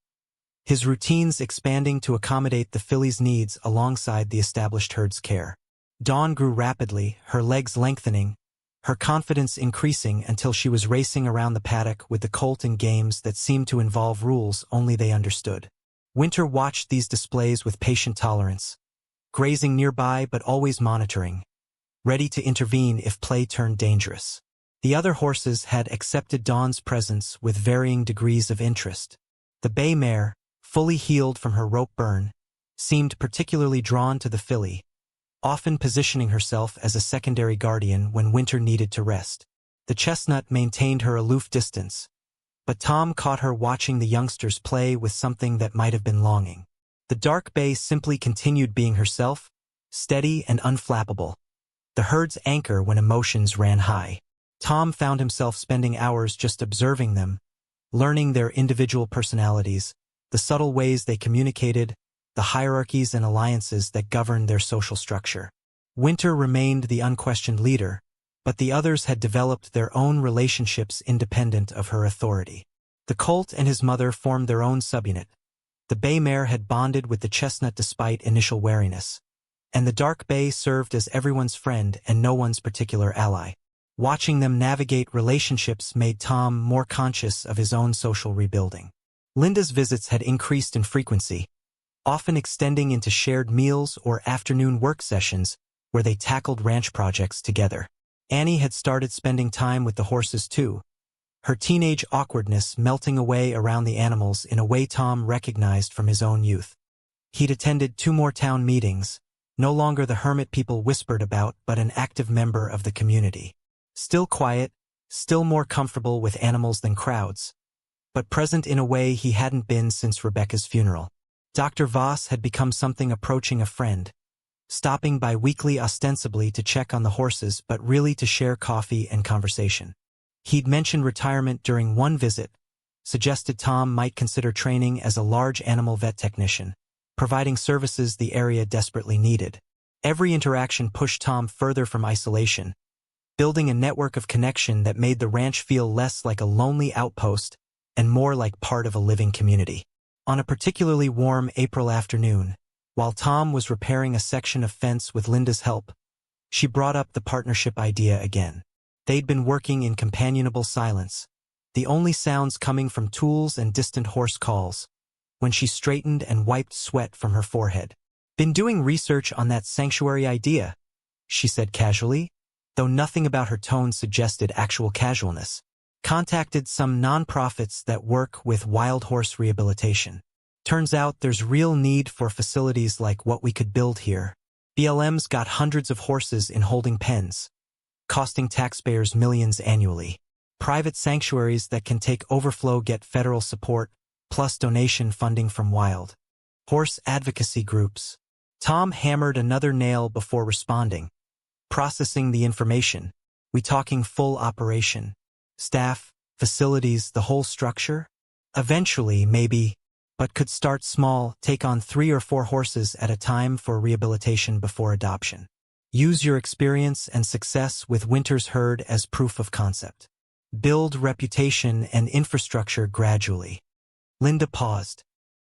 Speaker 1: his routines expanding to accommodate the filly's needs alongside the established herd's care. Dawn grew rapidly, her legs lengthening, her confidence increasing until she was racing around the paddock with the colt in games that seemed to involve rules only they understood. Winter watched these displays with patient tolerance, grazing nearby but always monitoring, ready to intervene if play turned dangerous. The other horses had accepted Dawn's presence with varying degrees of interest. The bay mare, fully healed from her rope burn, seemed particularly drawn to the filly, often positioning herself as a secondary guardian when Winter needed to rest. The chestnut maintained her aloof distance, but Tom caught her watching the youngsters play with something that might have been longing. The dark bay simply continued being herself, steady and unflappable, the herd's anchor when emotions ran high. Tom found himself spending hours just observing them, learning their individual personalities, the subtle ways they communicated, the hierarchies and alliances that governed their social structure. Winter remained the unquestioned leader, but the others had developed their own relationships independent of her authority. The colt and his mother formed their own subunit. The bay mare had bonded with the chestnut despite initial wariness, and the dark bay served as everyone's friend and no one's particular ally. Watching them navigate relationships made Tom more conscious of his own social rebuilding. Linda's visits had increased in frequency, often extending into shared meals or afternoon work sessions where they tackled ranch projects together. Annie had started spending time with the horses too, her teenage awkwardness melting away around the animals in a way Tom recognized from his own youth. He'd attended 2 more town meetings, no longer the hermit people whispered about but an active member of the community. Still quiet, still more comfortable with animals than crowds, but present in a way he hadn't been since Rebecca's funeral. Dr. Voss had become something approaching a friend, stopping by weekly ostensibly to check on the horses but really to share coffee and conversation. He'd mentioned retirement during one visit, suggested Tom might consider training as a large animal vet technician, providing services the area desperately needed. Every interaction pushed Tom further from isolation, building a network of connection that made the ranch feel less like a lonely outpost and more like part of a living community. On a particularly warm April afternoon, while Tom was repairing a section of fence with Linda's help, she brought up the partnership idea again. They'd been working in companionable silence, the only sounds coming from tools and distant horse calls, when she straightened and wiped sweat from her forehead. "Been doing research on that sanctuary idea," she said casually, though nothing about her tone suggested actual casualness. "Contacted some nonprofits that work with wild horse rehabilitation. Turns out there's real need for facilities like what we could build here. BLM's got hundreds of horses in holding pens, costing taxpayers millions annually. Private sanctuaries that can take overflow get federal support, plus donation funding from wild horse advocacy groups." Tom hammered another nail before responding. "Processing the information. We talking full operation? Staff, facilities, the whole structure? Eventually, maybe, but could start small, take on 3 or 4 horses at a time for rehabilitation before adoption. Use your experience and success with Winter's herd as proof of concept. Build reputation and infrastructure gradually." Linda paused.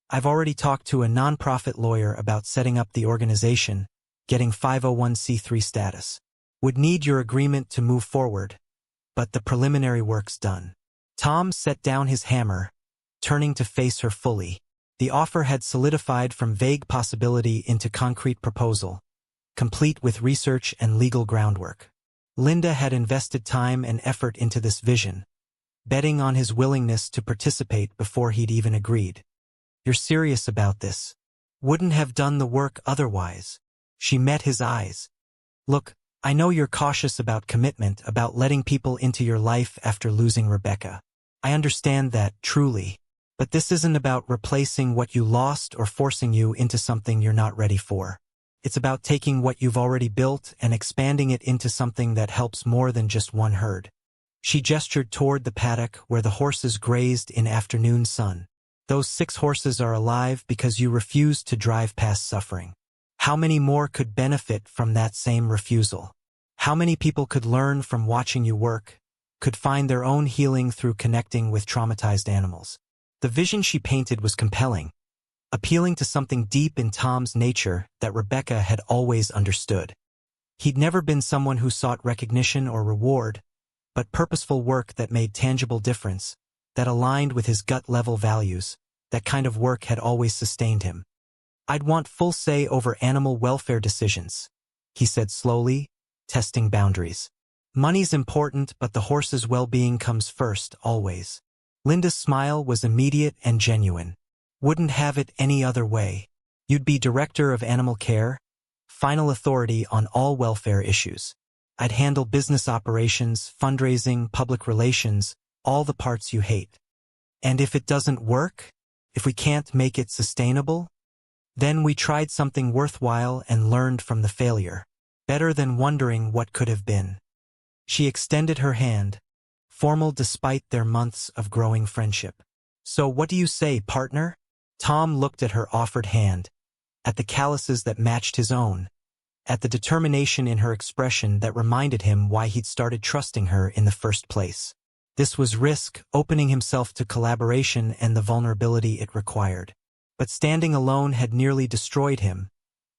Speaker 1: "I've already talked to a nonprofit lawyer about setting up the organization, getting 501c3 status. Would need your agreement to move forward, but the preliminary work's done." Tom set down his hammer, turning to face her fully. The offer had solidified from vague possibility into concrete proposal, complete with research and legal groundwork. Linda had invested time and effort into this vision, betting on his willingness to participate before he'd even agreed. "You're serious about this? Wouldn't have done the work otherwise." She met his eyes. "Look, I know you're cautious about commitment, about letting people into your life after losing Rebecca. I understand that, truly. But this isn't about replacing what you lost or forcing you into something you're not ready for. It's about taking what you've already built and expanding it into something that helps more than just one herd." She gestured toward the paddock where the horses grazed in afternoon sun. "Those 6 horses are alive because you refused to drive past suffering. How many more could benefit from that same refusal? How many people could learn from watching you work, could find their own healing through connecting with traumatized animals?" The vision she painted was compelling, appealing to something deep in Tom's nature that Rebecca had always understood. He'd never been someone who sought recognition or reward, but purposeful work that made tangible difference, that aligned with his gut-level values. That kind of work had always sustained him. "I'd want full say over animal welfare decisions," he said slowly, testing boundaries. "Money's important, but the horse's well-being comes first, always." Linda's smile was immediate and genuine. "Wouldn't have it any other way. You'd be director of animal care, final authority on all welfare issues. I'd handle business operations, fundraising, public relations, all the parts you hate. And if it doesn't work, if we can't make it sustainable, then we tried something worthwhile and learned from the failure. Better than wondering what could have been." She extended her hand, formal despite their months of growing friendship. "So what do you say, partner?" Tom looked at her offered hand, at the calluses that matched his own, at the determination in her expression that reminded him why he'd started trusting her in the first place. This was risk, opening himself to collaboration and the vulnerability it required. But standing alone had nearly destroyed him,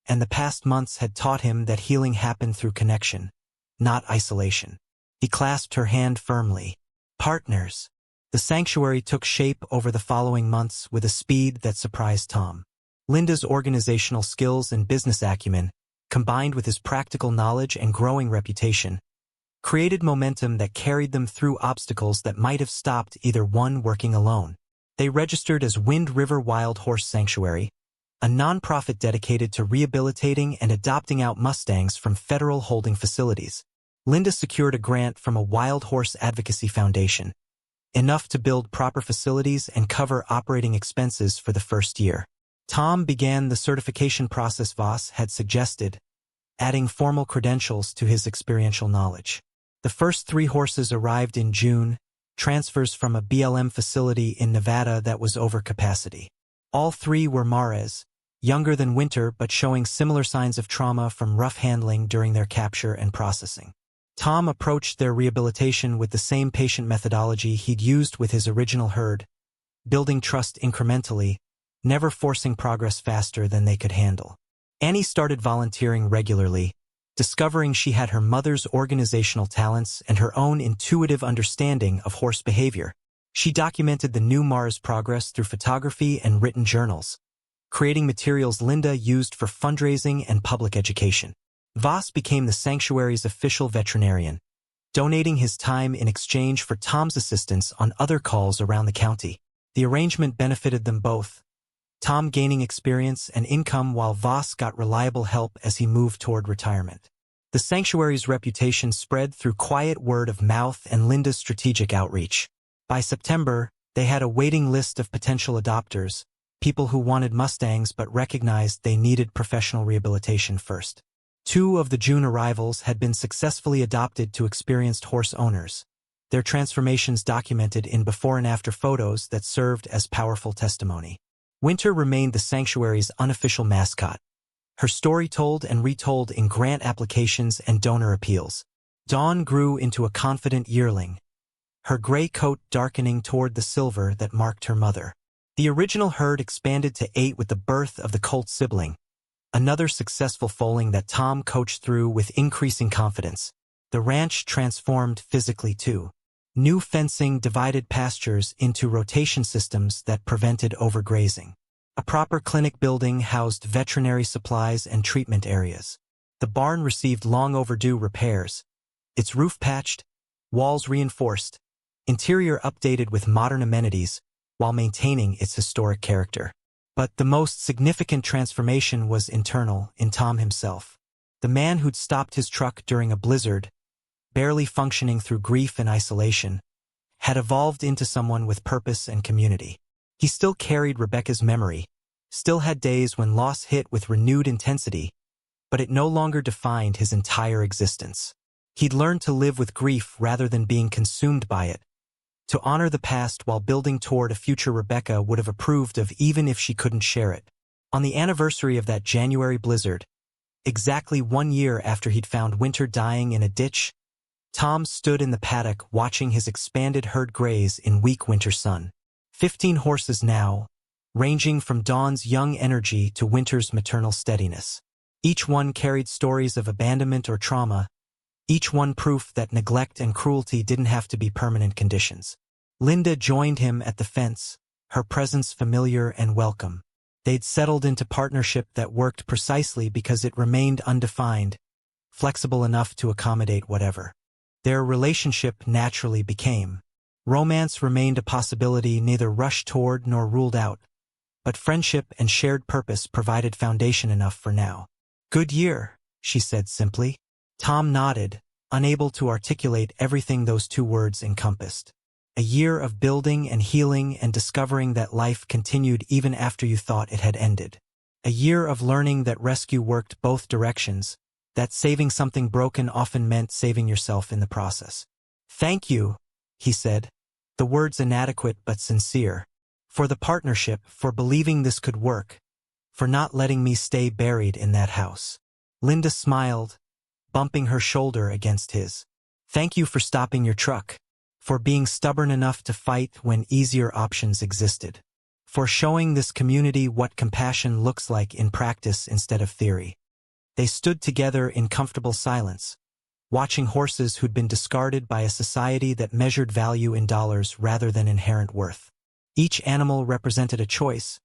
Speaker 1: and the past months had taught him that healing happened through connection, not isolation. He clasped her hand firmly. "Partners." The sanctuary took shape over the following months with a speed that surprised Tom. Linda's organizational skills and business acumen, combined with his practical knowledge and growing reputation, created momentum that carried them through obstacles that might have stopped either one working alone. They registered as Wind River Wild Horse Sanctuary, a nonprofit dedicated to rehabilitating and adopting out Mustangs from federal holding facilities. Linda secured a grant from a wild horse advocacy foundation, enough to build proper facilities and cover operating expenses for the first year. Tom began the certification process Voss had suggested, adding formal credentials to his experiential knowledge. The first 3 horses arrived in June, transfers from a BLM facility in Nevada that was over capacity. All 3 were Mares, younger than Winter but showing similar signs of trauma from rough handling during their capture and processing. Tom approached their rehabilitation with the same patient methodology he'd used with his original herd, building trust incrementally, never forcing progress faster than they could handle. Annie started volunteering regularly, discovering she had her mother's organizational talents and her own intuitive understanding of horse behavior. She documented the new Mars progress through photography and written journals, creating materials Linda used for fundraising and public education. Voss became the sanctuary's official veterinarian, donating his time in exchange for Tom's assistance on other calls around the county. The arrangement benefited them both, Tom gaining experience and income while Voss got reliable help as he moved toward retirement. The sanctuary's reputation spread through quiet word of mouth and Linda's strategic outreach. By September, they had a waiting list of potential adopters, people who wanted Mustangs but recognized they needed professional rehabilitation first. 2 of the June arrivals had been successfully adopted to experienced horse owners, their transformations documented in before and after photos that served as powerful testimony. Winter remained the sanctuary's unofficial mascot, her story told and retold in grant applications and donor appeals. Dawn grew into a confident yearling, her gray coat darkening toward the silver that marked her mother. The original herd expanded to 8 with the birth of the colt sibling, another successful foaling that Tom coached through with increasing confidence. The ranch transformed physically too. New fencing divided pastures into rotation systems that prevented overgrazing. A proper clinic building housed veterinary supplies and treatment areas. The barn received long overdue repairs, its roof patched, walls reinforced, interior updated with modern amenities, while maintaining its historic character. But the most significant transformation was internal, in Tom himself. The man who'd stopped his truck during a blizzard, barely functioning through grief and isolation, had evolved into someone with purpose and community. He still carried Rebecca's memory, still had days when loss hit with renewed intensity, but it no longer defined his entire existence. He'd learned to live with grief rather than being consumed by it, to honor the past while building toward a future Rebecca would have approved of even if she couldn't share it. On the anniversary of that January blizzard, exactly 1 year after he'd found Winter dying in a ditch, Tom stood in the paddock watching his expanded herd graze in weak winter sun. 15 horses now, ranging from Dawn's young energy to Winter's maternal steadiness. Each one carried stories of abandonment or trauma, each one proof that neglect and cruelty didn't have to be permanent conditions. Linda joined him at the fence, her presence familiar and welcome. They'd settled into partnership that worked precisely because it remained undefined, flexible enough to accommodate whatever. Their relationship naturally became. Romance remained a possibility neither rushed toward nor ruled out, but friendship and shared purpose provided foundation enough for now. "Good year," she said simply. Tom nodded, unable to articulate everything those 2 words encompassed. A year of building and healing and discovering that life continued even after you thought it had ended. A year of learning that rescue worked both directions, that saving something broken often meant saving yourself in the process. "Thank you," he said, the words inadequate but sincere, "for the partnership, for believing this could work, for not letting me stay buried in that house." Linda smiled, bumping her shoulder against his. "Thank you for stopping your truck, for being stubborn enough to fight when easier options existed, for showing this community what compassion looks like in practice instead of theory." They stood together in comfortable silence, watching horses who'd been discarded by a society that measured value in dollars rather than inherent worth. Each animal represented a choice,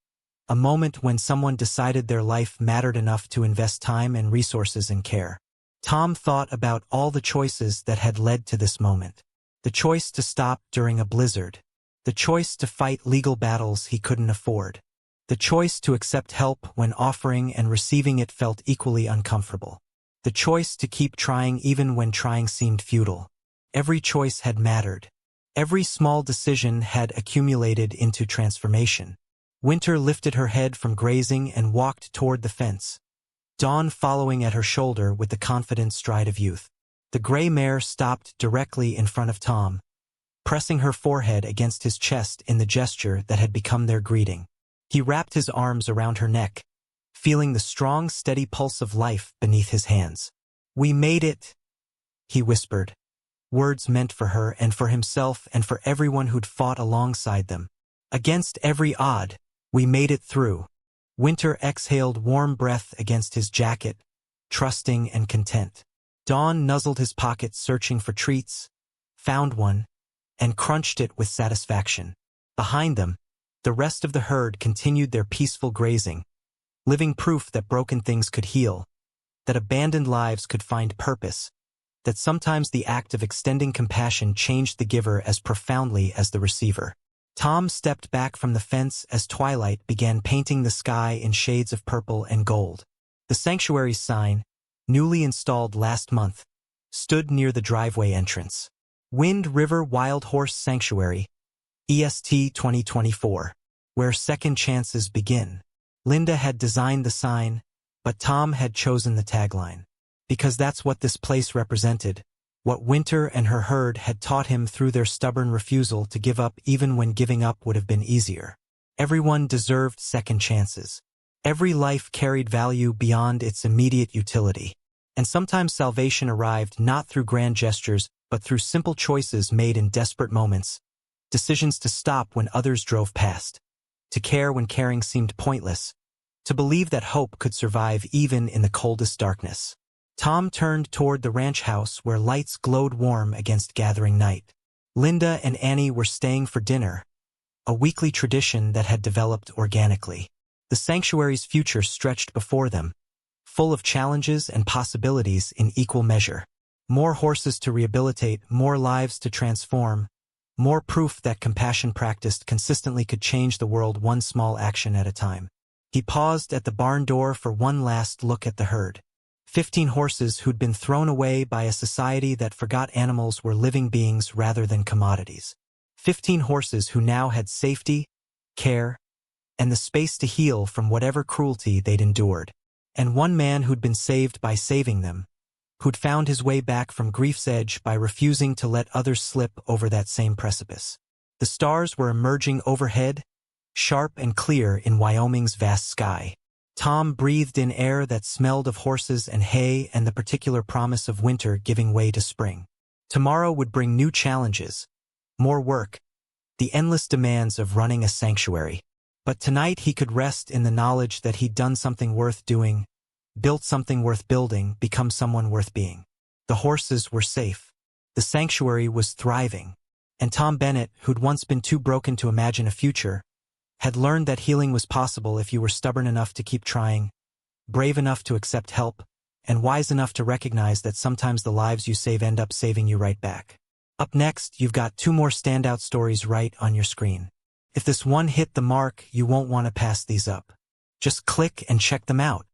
Speaker 1: a moment when someone decided their life mattered enough to invest time and resources in care. Tom thought about all the choices that had led to this moment. The choice to stop during a blizzard, the choice to fight legal battles he couldn't afford, the choice to accept help when offering and receiving it felt equally uncomfortable, the choice to keep trying even when trying seemed futile. Every choice had mattered. Every small decision had accumulated into transformation. Winter lifted her head from grazing and walked toward the fence, Dawn following at her shoulder with the confident stride of youth. The gray mare stopped directly in front of Tom, pressing her forehead against his chest in the gesture that had become their greeting. He wrapped his arms around her neck, feeling the strong, steady pulse of life beneath his hands. "We made it," he whispered. Words meant for her and for himself and for everyone who'd fought alongside them. Against every odd, we made it through. Winter exhaled warm breath against his jacket, trusting and content. Dawn nuzzled his pocket searching for treats, found one, and crunched it with satisfaction. Behind them, the rest of the herd continued their peaceful grazing, living proof that broken things could heal, that abandoned lives could find purpose, that sometimes the act of extending compassion changed the giver as profoundly as the receiver. Tom stepped back from the fence as twilight began painting the sky in shades of purple and gold. The sanctuary's sign, newly installed last month, stood near the driveway entrance. Wind River Wild Horse Sanctuary, EST 2024, where second chances begin. Linda had designed the sign, but Tom had chosen the tagline. Because that's what this place represented, what Winter and her herd had taught him through their stubborn refusal to give up even when giving up would have been easier. Everyone deserved second chances. Every life carried value beyond its immediate utility. And sometimes salvation arrived not through grand gestures, but through simple choices made in desperate moments, decisions to stop when others drove past, to care when caring seemed pointless, to believe that hope could survive even in the coldest darkness. Tom turned toward the ranch house where lights glowed warm against gathering night. Linda and Annie were staying for dinner, a weekly tradition that had developed organically. The sanctuary's future stretched before them, full of challenges and possibilities in equal measure. More horses to rehabilitate, more lives to transform, more proof that compassion practiced consistently could change the world one small action at a time. He paused at the barn door for one last look at the herd. 15 horses who'd been thrown away by a society that forgot animals were living beings rather than commodities. 15 horses who now had safety, care, and the space to heal from whatever cruelty they'd endured. And one man who'd been saved by saving them, who'd found his way back from grief's edge by refusing to let others slip over that same precipice. The stars were emerging overhead, sharp and clear in Wyoming's vast sky. Tom breathed in air that smelled of horses and hay and the particular promise of winter giving way to spring. Tomorrow would bring new challenges, more work, the endless demands of running a sanctuary. But tonight he could rest in the knowledge that he'd done something worth doing, built something worth building, become someone worth being. The horses were safe. The sanctuary was thriving. And Tom Bennett, who'd once been too broken to imagine a future, had learned that healing was possible if you were stubborn enough to keep trying, brave enough to accept help, and wise enough to recognize that sometimes the lives you save end up saving you right back. Up next, you've got 2 more standout stories right on your screen. If this one hit the mark, you won't want to pass these up. Just click and check them out.